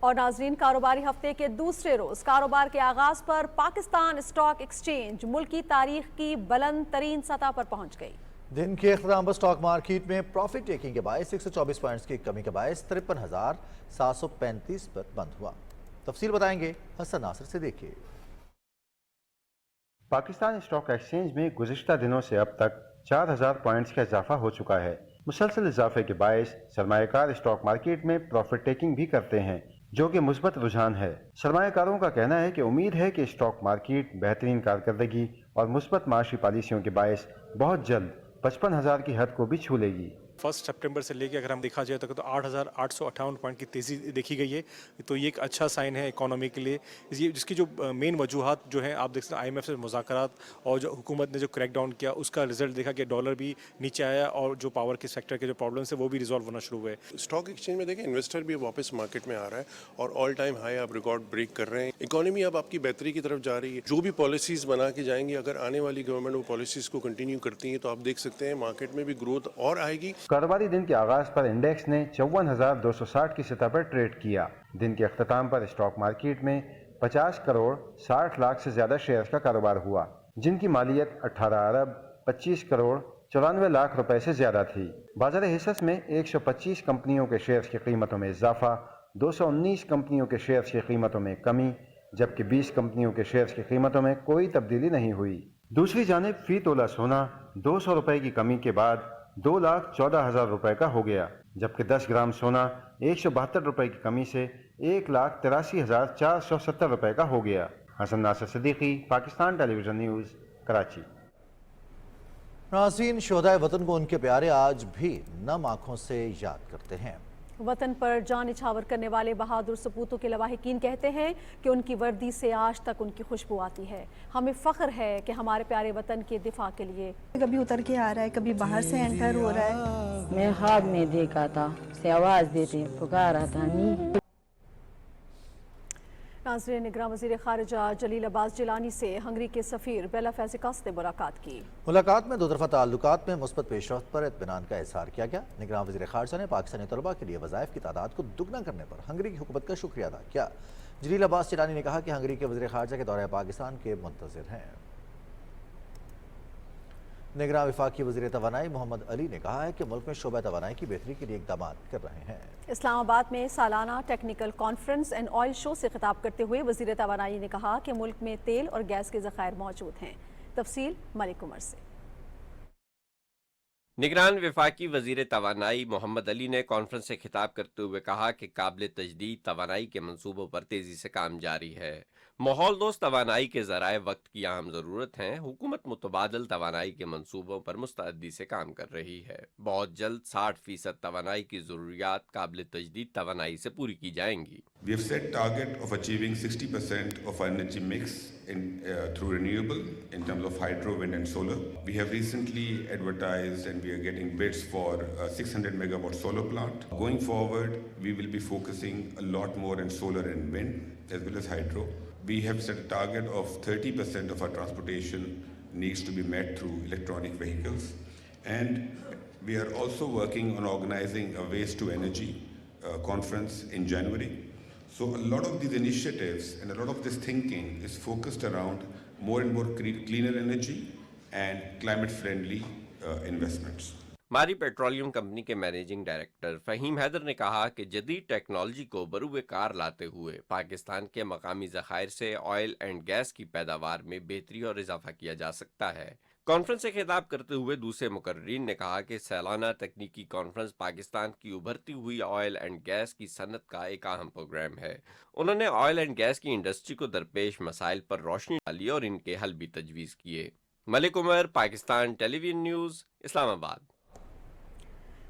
और नाजरीन, कारोबारी हफ्ते के दूसरे रोज कारोबार के आगाज पर पाकिस्तान स्टॉक एक्सचेंज मुल्क की तारीख की बुलंद तरीन सतह पर पहुंच गई। दिन के इख्तिताम पर स्टॉक मार्केट में प्रॉफिट टेकिंग के बायस 124 पॉइंट्स की कमी के बायस 53,735 पर बंद हुआ। तफसील बताएंगे हसन नासिर से, देखिए। पाकिस्तान स्टॉक एक्सचेंज में गुज़िश्ता दिनों से अब तक 4,000 पॉइंट्स का इजाफा हो चुका है। मुसलसल इजाफे के बायस सरमायाकार स्टॉक मार्केट में प्रॉफिट टेकिंग भी करते हैं, जो कि मुस्बत रुझान है। सरमायाकारों का कहना है कि उम्मीद है कि स्टॉक मार्केट बेहतरीन कारकर्दगी और मुस्बत माशी पॉलिसियों के बायस बहुत जल्द 55,000 की हद को भी छू लेगी। 1 सितंबर से लेकर अगर हम देखा जाए तो 8,858 पॉइंट की तेज़ी देखी गई है, तो ये एक अच्छा साइन है इकोनॉमी के लिए। ये जिसकी जो मेन वजूहात जो हैं आप देख सकते हैं, IMF से मुज़ाकरात और जो हुकूमत ने जो क्रैक डाउन किया उसका रिजल्ट देखा कि डॉलर भी नीचे आया और जो पावर के सेक्टर के जो प्रॉब्लम्स है वो भी रिजॉल्व होना शुरू हुए। स्टॉक एक्सचेंज में देखें इन्वेस्टर भी वापस मार्केट में आ रहा है और ऑल टाइम हाई आप रिकॉर्ड ब्रेक कर रहे हैं। इकोनॉमी अब आपकी बेहतरी की तरफ जा रही है। जो भी पॉलिसीज़ बना के जाएंगी, अगर आने वाली गवर्नमेंट वो पॉलिसीज़ को कंटिन्यू करती है तो आप देख सकते हैं मार्केट में भी ग्रोथ और आएगी। कारोबारी दिन के आगाज पर इंडेक्स ने 54,260 की सतह पर ट्रेड किया। दिन के अख्ताम पर स्टॉक मार्केट में 50 करोड़ 60 लाख से ज्यादा शेयर्स का कारोबार हुआ, जिनकी मालियत 18 अरब 25 करोड़ 94 लाख रुपए से ज्यादा थी। बाजार हिस्सस में 125 कंपनियों के शेयर्स की कीमतों में इजाफा, 219 कंपनियों के शेयर्स की कीमतों में कमी, जबकि 20 कंपनियों के शेयर्स की कीमतों में कोई तब्दीली नहीं हुई। दूसरी जानिब फी तोला सोना 200 रुपए की कमी के बाद 2,14,000 रुपए का हो गया, जबकि 10 ग्राम सोना 172 रुपए की कमी से 1,83,470 रुपए का हो गया। Hasan Nasir Siddiqui, Pakistan television news, Karachi. नाज़रीन, शोहदाए वतन को उनके प्यारे आज भी नम आँखों से याद करते हैं। वतन पर जान निछावर करने वाले बहादुर सपूतों के लवाहिकीन कहते हैं कि उनकी वर्दी से आज तक उनकी खुशबू आती है। हमें फ़ख्र है कि हमारे प्यारे वतन के दिफा के लिए कभी उतर के आ रहा है, कभी बाहर से एंटर हो रहा है। मैं ख्वाब में देखा था, से आवाज़ देते पुकारा था नी। नाज़रीन, निगरान वज़ीर ख़ारिजा जलील अब्बास जिलानी से हंगरी के सफ़ीर बेला फैज़िकास ने मुलाकात की। मुलाकात में दो तरफ़ा ताल्लुकात में मुस्बत पेशरफ्त पर इत्मीनान का इज़हार किया गया। निगरान वज़ीर ख़ारिजा ने पाकिस्तानी तलबा के लिए वज़ाइफ की तादाद को दुगना करने पर हंगरी की हुकूमत का शुक्रिया अदा किया। जलील अब्बास जिलानी ने कहा कि हंगरी के वज़ीर ख़ारिजा के दौरे पाकिस्तान के मुंतज़िर हैं। निगरान वफाकी वज़ीर तवानाई मोहम्मद अली ने कहा है कि मुल्क में शोबा तवानाई की बेहतरी के लिए इक़दाम कर रहे हैं। इस्लामाबाद में सालाना technical conference and oil show से खिताब करते हुए वज़ीर तवानाई ने कहा कि मुल्क में तेल और गैस के ज़खायर मौजूद हैं। तफसील मलिक उमर से। निगरान वफाकी वज़ीर तवानाई मोहम्मद अली ने कॉन्फ्रेंस से खिताब करते हुए कहा कि काबिल तजदीद तवानाई के मंसूबों पर तेज़ी से काम जारी है। माहौल दोस्त तवानाई के ज़राए वक्त की अहम ज़रूरत हैं। हुकूमत मुतबादल तवानाई के मंसूबों पर मुस्तैदी से काम कर रही है। बहुत जल्द 60% तवानाई की ज़रूरियात काबिल तजदीद तवानाई से पूरी की जाएंगी। We have set target of achieving 60% of our energy mix through renewable in terms of hydro, wind and solar. We have recently advertised and we are getting bids for a 600 megawatt solar plant. Going forward, we will be focusing a lot more on solar and wind as well as hydro. We have set a target of 30% of our transportation needs to be met through electronic vehicles. And we are also working on organizing a waste to energy conference in January. So a lot of these initiatives and a lot of this thinking is focused around more and more cleaner energy and climate friendly investments. मारी petroleum company के managing director Faheem Haider ने कहा कि जदीद technology को बरूए car लाते हुए पाकिस्तान के मकामी ज़खायर से ऑयल एंड गैस की पैदावार में बेहतरी और इजाफा किया जा सकता है। कॉन्फ्रेंस से खिताब करते हुए दूसरे मुकर्रीन ने कहा कि सालाना तकनीकी कॉन्फ्रेंस पाकिस्तान की उभरती हुई ऑयल एंड गैस की सनत का एक अहम प्रोग्राम है। उन्होंने ऑयल एंड गैस की इंडस्ट्री को दरपेश मसाइल पर रोशनी डाली और इनके हल भी तजवीज़ किए। Malik Umar, Pakistan television news, Islamabad.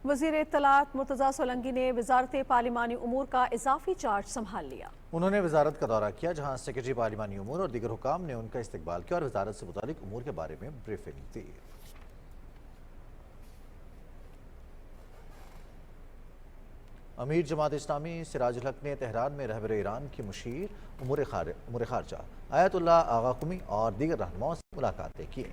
वज़ीर इत्तलात मुर्तज़ा सोलंकी ने वज़ारत पार्लिमानी उमूर का इजाफी चार्ज संभाल लिया। उन्होंने वजारत का दौरा किया, जहां सेक्रेटरी पार्लिमानी उमूर और दीगर हुकाम ने उनका इस्तकबाल किया और वजारत से मुतालिक उमूर के बारे में ब्रीफिंग दी। अमीर जमात इस्लामी सिराजुल हक ने तेहरान में रहबर ईरान की मुशीर उमूर खारजा आयतुल्लाह आगा कुमी और दीगर रहनुमाओं से मुलाकातें की।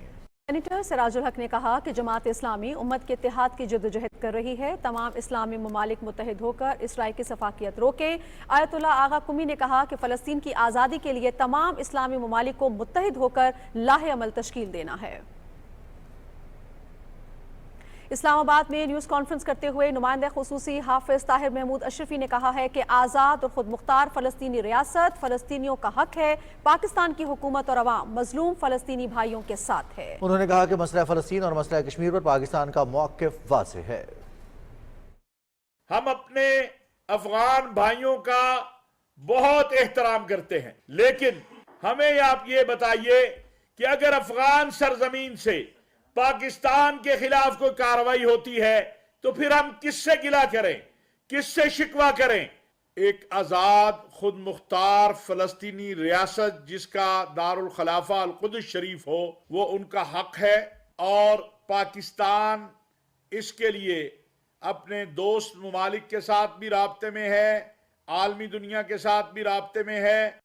सेनेटर सिराजुल हक ने कहा कि जमात इस्लामी उम्मत के इत्तेहाद की जद्दोजहद कर रही है। तमाम इस्लामी ममालिक मुत्तहिद होकर इसराइल की सफाकियत रोके। आयतुल्लाह आगा कुमी ने कहा कि फ़लस्तीन की आज़ादी के लिए तमाम इस्लामी ममालिक को मुत्तहिद होकर लाहे अमल तश्कील देना है। इस्लामाबाद में न्यूज़ कॉन्फ्रेंस करते हुए नुमाइंदा खुसूसी हाफिज ताहिर महमूद अशरफी ने कहा है कि आज़ाद और खुद मुख्तार फ़लस्तीनी रियासत फ़लस्तीनियों का हक है। पाकिस्तान की हुकूमत और अवाम मजलूम फ़लस्तीनी भाइयों के साथ है। उन्होंने कहा कि मसला फ़लस्तीन और मसला कश्मीर पर पाकिस्तान का मौक़िफ़ वाज़ेह है। हम अपने अफगान भाइयों का बहुत एहतराम करते हैं, लेकिन हमें आप ये बताइए कि अगर अफगान सरजमीन से पाकिस्तान के खिलाफ कोई कार्रवाई होती है तो फिर हम किससे गिला करें, किससे शिकवा करें? एक आजाद खुद मुख्तार फलस्तीनी रियासत जिसका दारुल खिलाफा अल कुद्स शरीफ हो, वो उनका हक है और पाकिस्तान इसके लिए अपने दोस्त ममालिक के साथ भी राब्ते में है, आलमी दुनिया के साथ भी राब्ते में है।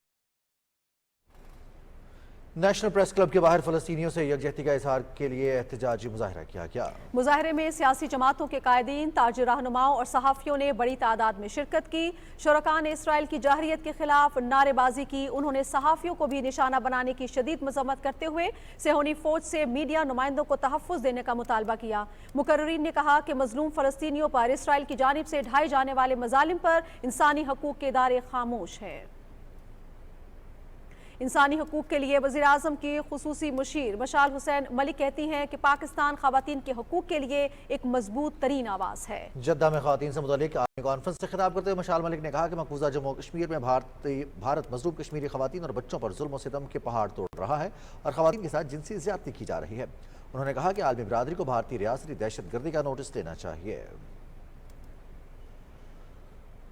नेशनल प्रेस क्लब के बाहर फ़लस्तीनियों से यकजहती का इजहार के लिए एहतजाजी मुजाहरा किया गया। मुजाहरे में सियासी जमातों के कायदीन, ताजिर रहनुमाओं और सहाफ़ियों ने बड़ी तादाद में शिरकत की। शुरका ने इसराइल की जाहरियत के खिलाफ नारेबाजी की। उन्होंने सहाफ़ियों को भी निशाना बनाने की शदीद मज़म्मत करते हुए सेहोनी फौज से मीडिया नुमाइंदों को तहफ़्फ़ुज़ देने का मुतालबा किया। मुकर्रीन ने कहा कि मजलूम फ़लस्तीनियों पर इसराइल की जानिब से ढाए जाने वाले मज़ालिम पर इंसानी हकूक़ के इदारे खामोश हैं। इंसानी हकूक़ के लिए वज़ीर आज़म की खुसूसी मुशीर मशाल हुसैन मलिक कहती हैं कि पाकिस्तान ख़वातीन के हकूक़ के लिए एक मजबूत तरीन आवाज़ है। जद्दा में ख़वातीन से मुतालिक आलमी कॉन्फ्रेंस से खिताब करते हुए मशाल मलिक ने कहा कि मकबूजा जम्मू कश्मीर में भारत मजलूम कश्मीरी ख़वातीन और बच्चों पर जुल्म और सितम के पहाड़ तोड़ रहा है और ख़वातीन के साथ जिनसी ज़्यादती की जा रही है। उन्होंने कहा कि आलमी बिरादरी को भारतीय रियासती दहशतगर्दी का नोटिस लेना चाहिए।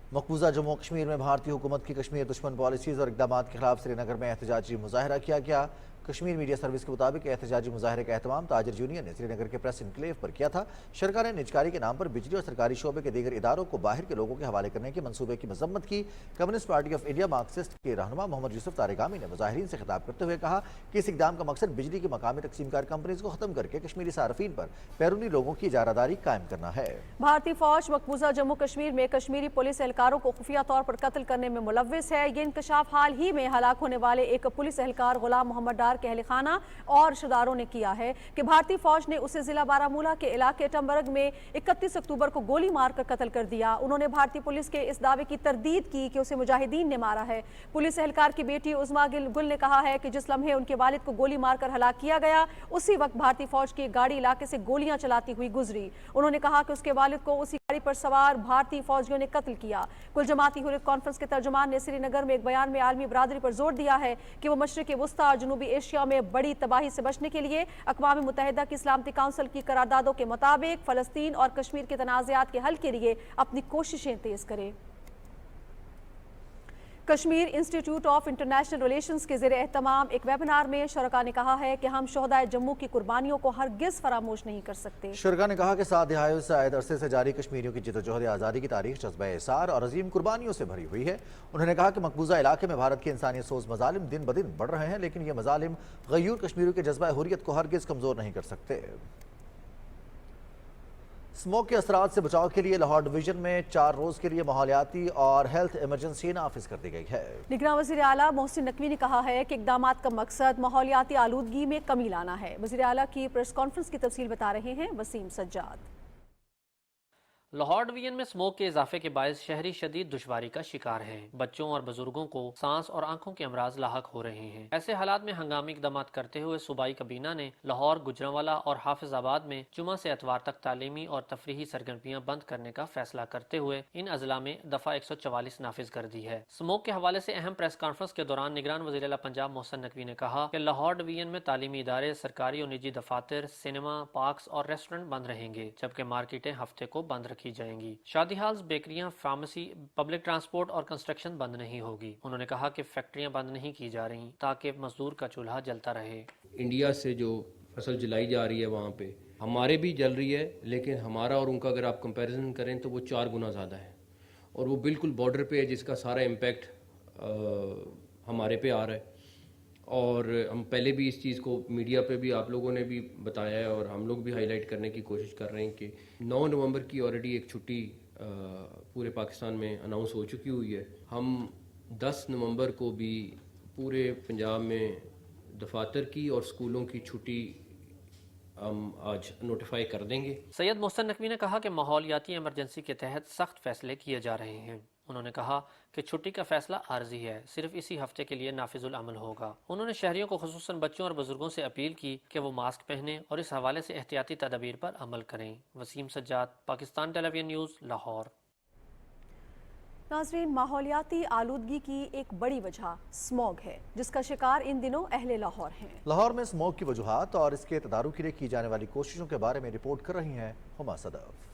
मकबूजा जम्मू कश्मीर में भारतीय हुकूमत की कश्मीर दुश्मन पॉलिसीज़ और इक़दाम के खिलाफ श्रीनगर में एहतजाजी मुजाहरा किया गया। कश्मीर मीडिया सर्विस के मुताबिक एहतजाजी मुजाहरे का एहतमाम ताजिर यूनियन ने श्रीनगर के प्रेस इनक्लेव पर किया था। शरका ने निजकारी के नाम पर बिजली और सरकारी शोबे के दीगर इदारों को बाहर के लोगों के हवाले करने के मनसूबे की मजम्मत की। Communist party of India Marxist के रहनुमा मोहम्मद यूसुफ तारिगामी ने मुजाहिरीन से खिताब करते हुए कहा कि इस इक़दाम का मकसद बिजली की मकामी तकसीमकार कंपनीज को खत्म करके कश्मीरी सार्फिन पर बैरूनी लोगों की इजारादारी कायम करना है। भारतीय फौज मकबूजा जम्मू कश्मीर में कश्मीरी पुलिस एहलकारों को खुफिया तौर पर कत्ल करने में मुलव्विस है। ये इंकशाफ हाल ही में हलाक होने वाले एक पुलिस एहलकार गुलाम मोहम्मद डार کے اہل خانہ اور رشتہ نے کیا ہے کہ بھارتی فوج نے اسے ضلع بارامولہ کے علاقے ٹمبرگ میں 31 اکتوبر کو گولی مار کر قتل کر دیا۔ انہوں نے بھارتی پولیس کے اس دعوے کی تردید کی کہ اسے مجاہدین نے مارا ہے۔ پولیس اہلکار کی بیٹی عظمیٰ گل نے کہا ہے کہ جس لمحے ان کے والد کو گولی مار کر ہلاک کیا گیا اسی وقت بھارتی فوج کی گاڑی علاقے سے گولیاں چلاتی ہوئی گزری۔ انہوں نے کہا کہ اس کے والد کو اسی گاڑی پر سوار بھارتی فوجیوں نے قتل کیا۔ کل جماعتی حریت کانفرنس کے ترجمان نے سری نگر میں ایک بیان میں عالمی برادری پر زور دیا ہے کہ وہ مشرق وسطی اور جنوبی ایشیا میں بڑی تباہی سے بچنے کے لیے اقوام متحدہ کی سلامتی کونسل کی قراردادوں کے مطابق فلسطین اور کشمیر کے تنازعات کے حل کے لیے اپنی کوششیں تیز کرے۔ Kashmir institute of international relations کے زیر اہتمام ایک ویبنار میں شرکاء نے کہا ہے کہ ہم شہدائے جموں کی قربانیوں کو ہرگز فراموش نہیں کر سکتے۔ شرکاء نے کہا کہ 7 دہائیوں سے عائد عرصے سے جاری کشمیریوں کی جدوجہد آزادی کی تاریخ جذبہ احسار اور عظیم قربانیوں سے بھری ہوئی ہے۔ انہوں نے کہا کہ مقبوضہ علاقے میں بھارت کے انسانیت سوز مظالم دن بدن بڑھ رہے ہیں، لیکن یہ مظالم غیور کشمیریوں کے جذبہ حریت کو ہرگز کمزور نہیں کر سکتے۔ اسموگ کے اثرات سے بچاؤ کے لیے لاہور ڈویژن میں 4 روز کے لیے ماحولیاتی اور ہیلتھ ایمرجنسی نافذ کر دی گئی ہے۔ نگراں وزیر اعلیٰ محسن نقوی نے کہا ہے کہ اقدامات کا مقصد ماحولیاتی آلودگی میں کمی لانا ہے۔ وزیر اعلیٰ کی پریس کانفرنس کی تفصیل بتا رہے ہیں وسیم سجاد۔ لاہور ڈویژن میں اسموگ کے اضافے کے باعث شہری شدید دشواری کا شکار ہیں۔ بچوں اور بزرگوں کو سانس اور آنکھوں کے امراض لاحق ہو رہے ہیں۔ ایسے حالات میں ہنگامی اقدامات کرتے ہوئے صوبائی کابینہ نے لاہور، گجرانوالہ اور حافظ آباد میں جمعہ سے اتوار تک تعلیمی اور تفریحی سرگرمیاں بند کرنے کا فیصلہ کرتے ہوئے ان اضلاع میں دفعہ 144 نافذ کر دی ہے۔ اسموگ کے حوالے سے اہم پریس کانفرنس کے دوران نگران وزیر اعلیٰ پنجاب محسن نقوی نے کہا کہ لاہور ڈویژن میں تعلیمی ادارے، سرکاری اور نجی دفاتر، سینما، پارکس اور ریسٹورنٹ بند رہیں گے، جبکہ مارکیٹیں ہفتے کو بند رکھی جائیں گی۔ شادی ہالز، بیکریاں، فارمیسی، پبلک ٹرانسپورٹ اور کنسٹرکشن بند نہیں ہوگی۔ انہوں نے کہا کہ فیکٹریاں بند نہیں کی جا رہی تاکہ مزدور کا چولہا جلتا رہے۔ انڈیا سے جو فصل جلائی جا رہی ہے وہاں پہ ہمارے بھی جل رہی ہے، لیکن ہمارا اور ان کا اگر آپ کمپیریزن کریں تو وہ 4 گنا زیادہ ہے، اور وہ بالکل بارڈر پہ ہے جس کا سارا امپیکٹ ہمارے پہ آ رہا ہے۔ اور ہم پہلے بھی اس چیز کو میڈیا پہ بھی آپ لوگوں نے بھی بتایا ہے، اور ہم لوگ بھی ہائی لائٹ کرنے کی کوشش کر رہے ہیں کہ 9 نومبر کی آلریڈی ایک چھٹی پورے پاکستان میں اناؤنس ہو چکی ہوئی ہے۔ ہم 10 نومبر کو بھی پورے پنجاب میں دفاتر کی اور اسکولوں کی چھٹی ہم آج نوٹیفائی کر دیں گے۔ سید محسن نقوی نے کہا کہ ماحولیاتی ایمرجنسی کے تحت سخت فیصلے کیے جا رہے ہیں۔ انہوں نے کہا کہ چھٹی کا فیصلہ عارضی ہے، صرف اسی ہفتے کے لیے نافذ العمل ہوگا۔ انہوں نے شہریوں کو خصوصاً بچوں اور بزرگوں سے اپیل کی کہ وہ ماسک پہنیں اور اس حوالے سے احتیاطی تدابیر پر عمل کریں۔ Wasim Sajjad, Pakistan television news, Lahore. ناظرین، ماحولیاتی آلودگی کی ایک بڑی وجہ اسموگ ہے، جس کا شکار ان دنوں اہل لاہور ہیں۔ لاہور میں اسموگ کی وجوہات اور اس کے تدارک کے لیے کی جانے والی کوششوں کے بارے میں رپورٹ کر رہی ہیں ہما صدف۔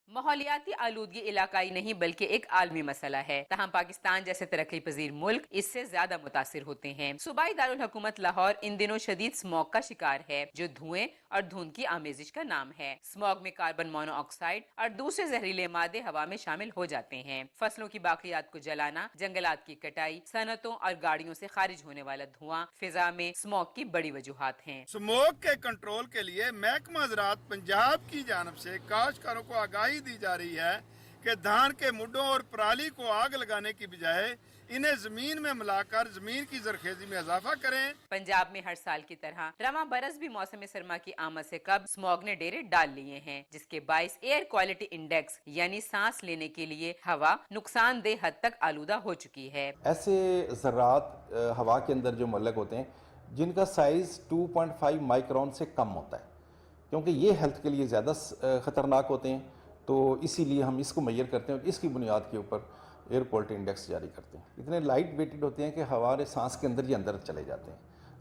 ماحولیاتی آلودگی علاقائی نہیں بلکہ ایک عالمی مسئلہ ہے، تاہم پاکستان جیسے ترقی پذیر ملک اس سے زیادہ متاثر ہوتے ہیں۔ صوبائی دارالحکومت لاہور ان دنوں شدید اسموگ کا شکار ہے، جو دھوئیں اور دھند کی آمیزش کا نام ہے۔ اسموگ میں کاربن مونو آکسائڈ اور دوسرے زہریلے مادے ہوا میں شامل ہو جاتے ہیں۔ فصلوں کی باقیات کو جلانا، جنگلات کی کٹائی، صنعتوں اور گاڑیوں سے خارج ہونے والا دھواں فضا میں اسموگ کی بڑی وجوہات ہیں۔ اسموگ کے کنٹرول کے لیے محکمہ زراعت پنجاب کی جانب سے کاشتکاروں کو آگاہی دی جا رہی ہے کہ دھان کے مڈوں اور پرالی کو آگ لگانے کی بجائے انہیں زمین میں ملا کر زمین کی زرخیزی میں اضافہ کریں۔ پنجاب میں ہر سال کی طرح رواں برس بھی موسم سرما کی آمد سے قبل اسموگ نے ڈیرے ڈال لیے ہیں، جس کے باعث ایئر کوالٹی انڈیکس یعنی سانس لینے کے لیے ہوا نقصان دہ حد تک آلودہ ہو چکی ہے۔ ایسے ذرات ہوا کے اندر جو معلق ہوتے ہیں جن کا سائز 2.5 مائکرون سے کم ہوتا ہے، کیونکہ یہ ہیلتھ کے لیے زیادہ خطرناک ہوتے ہیں، تو اسی لیے ہم اس کو میئر کرتے ہیں اور اس کی بنیاد کے اوپر ایئر کوالٹی انڈیکس جاری کرتے ہیں۔ اتنے لائٹ ویٹڈ ہوتے ہیں کہ ہمارے سانس کے اندر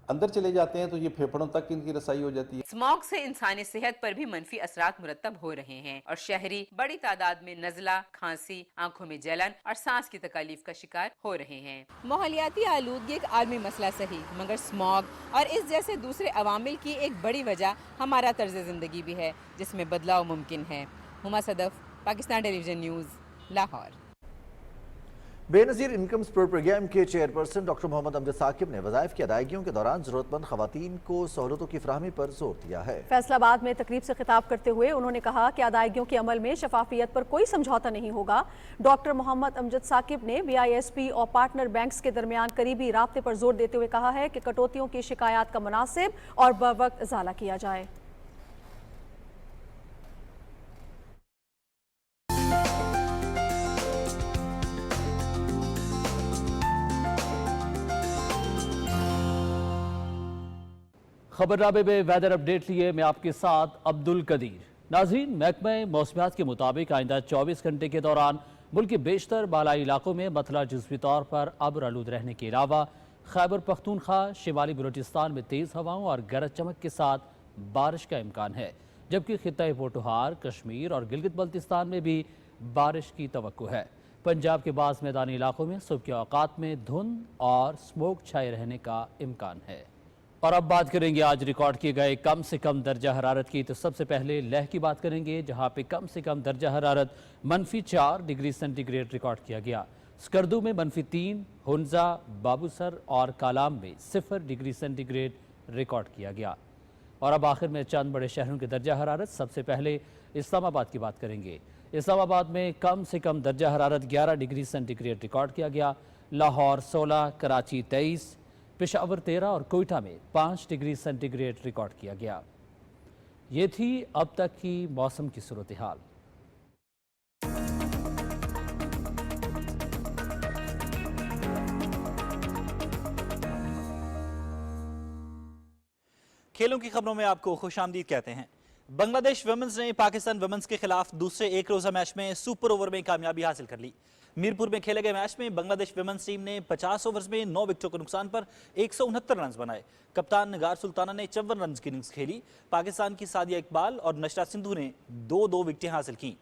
اندر چلے جاتے ہیں تو یہ پھیپھڑوں تک ان کی رسائی ہو جاتی ہے۔ اسموگ سے انسانی صحت پر بھی منفی اثرات مرتب ہو رہے ہیں اور شہری بڑی تعداد میں نزلہ، کھانسی، آنکھوں میں جلن اور سانس کی تکالیف کا شکار ہو رہے ہیں۔ ماحولیاتی آلودگی ایک عالمی مسئلہ صحیح، مگر اسموگ اور اس جیسے دوسرے عوامل کی ایک بڑی وجہ ہمارا طرز زندگی بھی ہے، جس میں بدلاؤ ممکن ہے۔ Huma Sadaf, Pakistan television news, Lahore. Benazir income support programme के चेयरपर्सन डॉक्टर मोहम्मद अमजद साकिब ने वज़ाइफ की अदायगियों के दौरान ज़रूरतमंद ख़वातीन को सहूलतों की फराहमी पर जोर दिया है। फैसलाबाद में तकरीब से खिताब करते हुए उन्होंने कहा कि अदायगियों के अमल में शफाफियत पर कोई समझौता नहीं होगा। डॉक्टर मोहम्मद अमजद साकिब ने BISP और पार्टनर बैंक्स के दरमियान करीबी राब्ते पर जोर देते हुए कहा है कि कटौतियों की शिकायत का मुनासिब और बवक्त इज़ाला किया जाए। खबरनामे में वेदर अपडेट लिए मैं आपके साथ अब्दुल कदीर। नाज़रीन, महकमा मौसमियात के मुताबिक आइंदा 24 घंटे के दौरान मुल्क के बेशतर बालाई इलाकों में मतला जुज़वी तौर पर अब्र आलूद रहने के अलावा खैबर पख्तूनख्वा, शिमाली बलूचिस्तान में तेज़ हवाओं और गरज चमक के साथ बारिश का इम्कान है, जबकि खित्ता पोटोहार, कश्मीर और गिलगित बल्तिस्तान में भी बारिश की तवक्को है। पंजाब के बाज़ मैदानी इलाकों में सुबह के औकात में धुंध और स्मोक छाए रहने का इम्कान है। और अब बात करेंगे आज रिकॉर्ड किए गए कम से कम दर्जा हरारत की। तो सबसे पहले लेह की बात करेंगे, जहां पे कम से कम दर्जा हरारत -4 डिग्री सेंटीग्रेड रिकॉर्ड किया गया। स्कर्दू में -3, हुंजा, बाबूसर और कालाम में 0 डिग्री सेंटीग्रेड रिकॉर्ड किया गया। और अब आखिर में चंद बड़े शहरों के दर्जा हरारत। सबसे पहले इस्लामाबाद की बात करेंगे। इस्लामाबाद में कम से कम दर्जा हरारत 11 डिग्री सेंटीग्रेड रिकॉर्ड किया गया। लाहौर 16, कराची 23, पेशावर 13 और कोयटा में 5 डिग्री सेंटीग्रेड रिकॉर्ड किया गया। ये थी अब तक की मौसम की सूरत हाल। खेलों की खबरों में आपको खुशामदीद कहते हैं। बांग्लादेश वुमेन्स ने पाकिस्तान वुमेन्स के खिलाफ दूसरे एक रोजा मैच में सुपर ओवर में कामयाबी हासिल कर ली। मीरपुर में खेले गए मैच में बांग्लादेश वुमेन्स टीम ने 50 ओवर्स में 9 विकेटों के नुकसान पर 169 रन बनाए। कप्तान निगार सुल्ताना ने 54 रन की इनिंग्स खेली। पाकिस्तान की सादिया इकबाल और नशरा सिंधु ने 2-2 विकेटें हासिल की।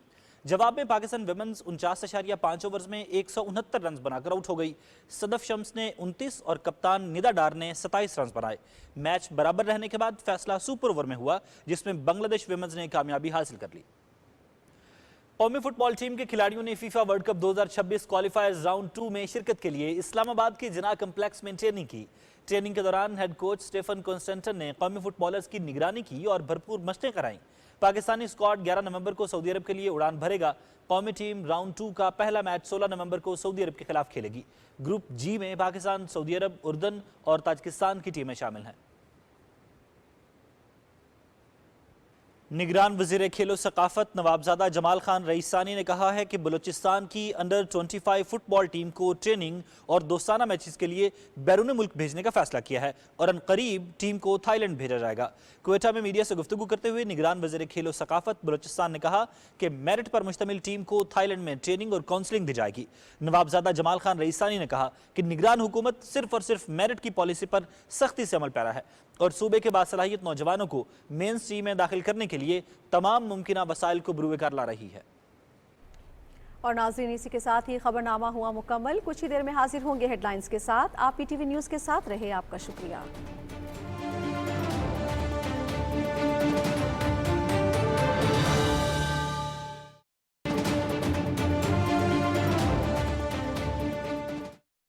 जवाब में पाकिस्तान वुमेन्स 49.5 ओवर्स में 169 रन बनाकर आउट हो गई। सदफ शम्स ने 29 और कप्तान निदा डार ने 27 रन बनाए। मैच बराबर रहने के बाद फैसला सुपर ओवर में हुआ, जिसमें बांग्लादेश वुमेन्स ने कामयाबी हासिल कर ली। कौमी फुटबॉल टीम के खिलाड़ियों ने फीफा वर्ल्ड कप 2026 क्वालिफायर्स राउंड 2 में शिरकत के लिए इस्लामाबाद के जिना कम्प्लेक्स में ट्रेनिंग की। ट्रेनिंग के दौरान हेड कोच स्टेफन कॉन्स्टेंटन ने कौमी फुटबॉलर्स की निगरानी की और भरपूर मशकें कराईं। पाकिस्तानी स्क्वाड 11 नवंबर को सऊदी अरब के लिए उड़ान भरेगा। कौमी टीम राउंड 2 का पहला मैच 16 नवंबर को सऊदी अरब के खिलाफ खेलेगी। ग्रुप जी में पाकिस्तान, सऊदी अरब, उर्दन और ताजिकिस्तान की टीमें शामिल हैं। निगरान वज़ीर खेलो सकाफत नवाबजादा जमाल खान रईसानी ने कहा है कि बलूचिस्तान की अंडर 25 फुटबॉल टीम को ट्रेनिंग और दोस्ताना मैचेस के लिए बैरून मुल्क भेजने का फैसला किया है और अनकरीब टीम को थाईलैंड भेजा जाएगा। क्वेटा में मीडिया से गुफ्तगू करते हुए निगरान वज़ीर खेलो सकाफत बलूचिस्तान ने कहा कि मेरिट पर मुश्तमिल टीम को थाईलैंड में ट्रेनिंग और काउंसलिंग दी जाएगी। नवाबजादा जमाल खान रईसानी ने कहा कि निगरान हुकूमत सिर्फ और सिर्फ मेरिट की पॉलिसी पर सख्ती से अमल पैरा है और सूबे के बासलाहियत नौजवानों को मेन स्ट्रीम में दाखिल करने के लिए तमाम मुमकिना वसाइल को बरूएकार ला रही है। और नाज़रीन, इसी के साथ ही खबरनामा हुआ मुकम्मल। कुछ ही देर में हाजिर होंगे हेडलाइंस के साथ। आप PTV न्यूज़ के साथ रहे। आपका शुक्रिया।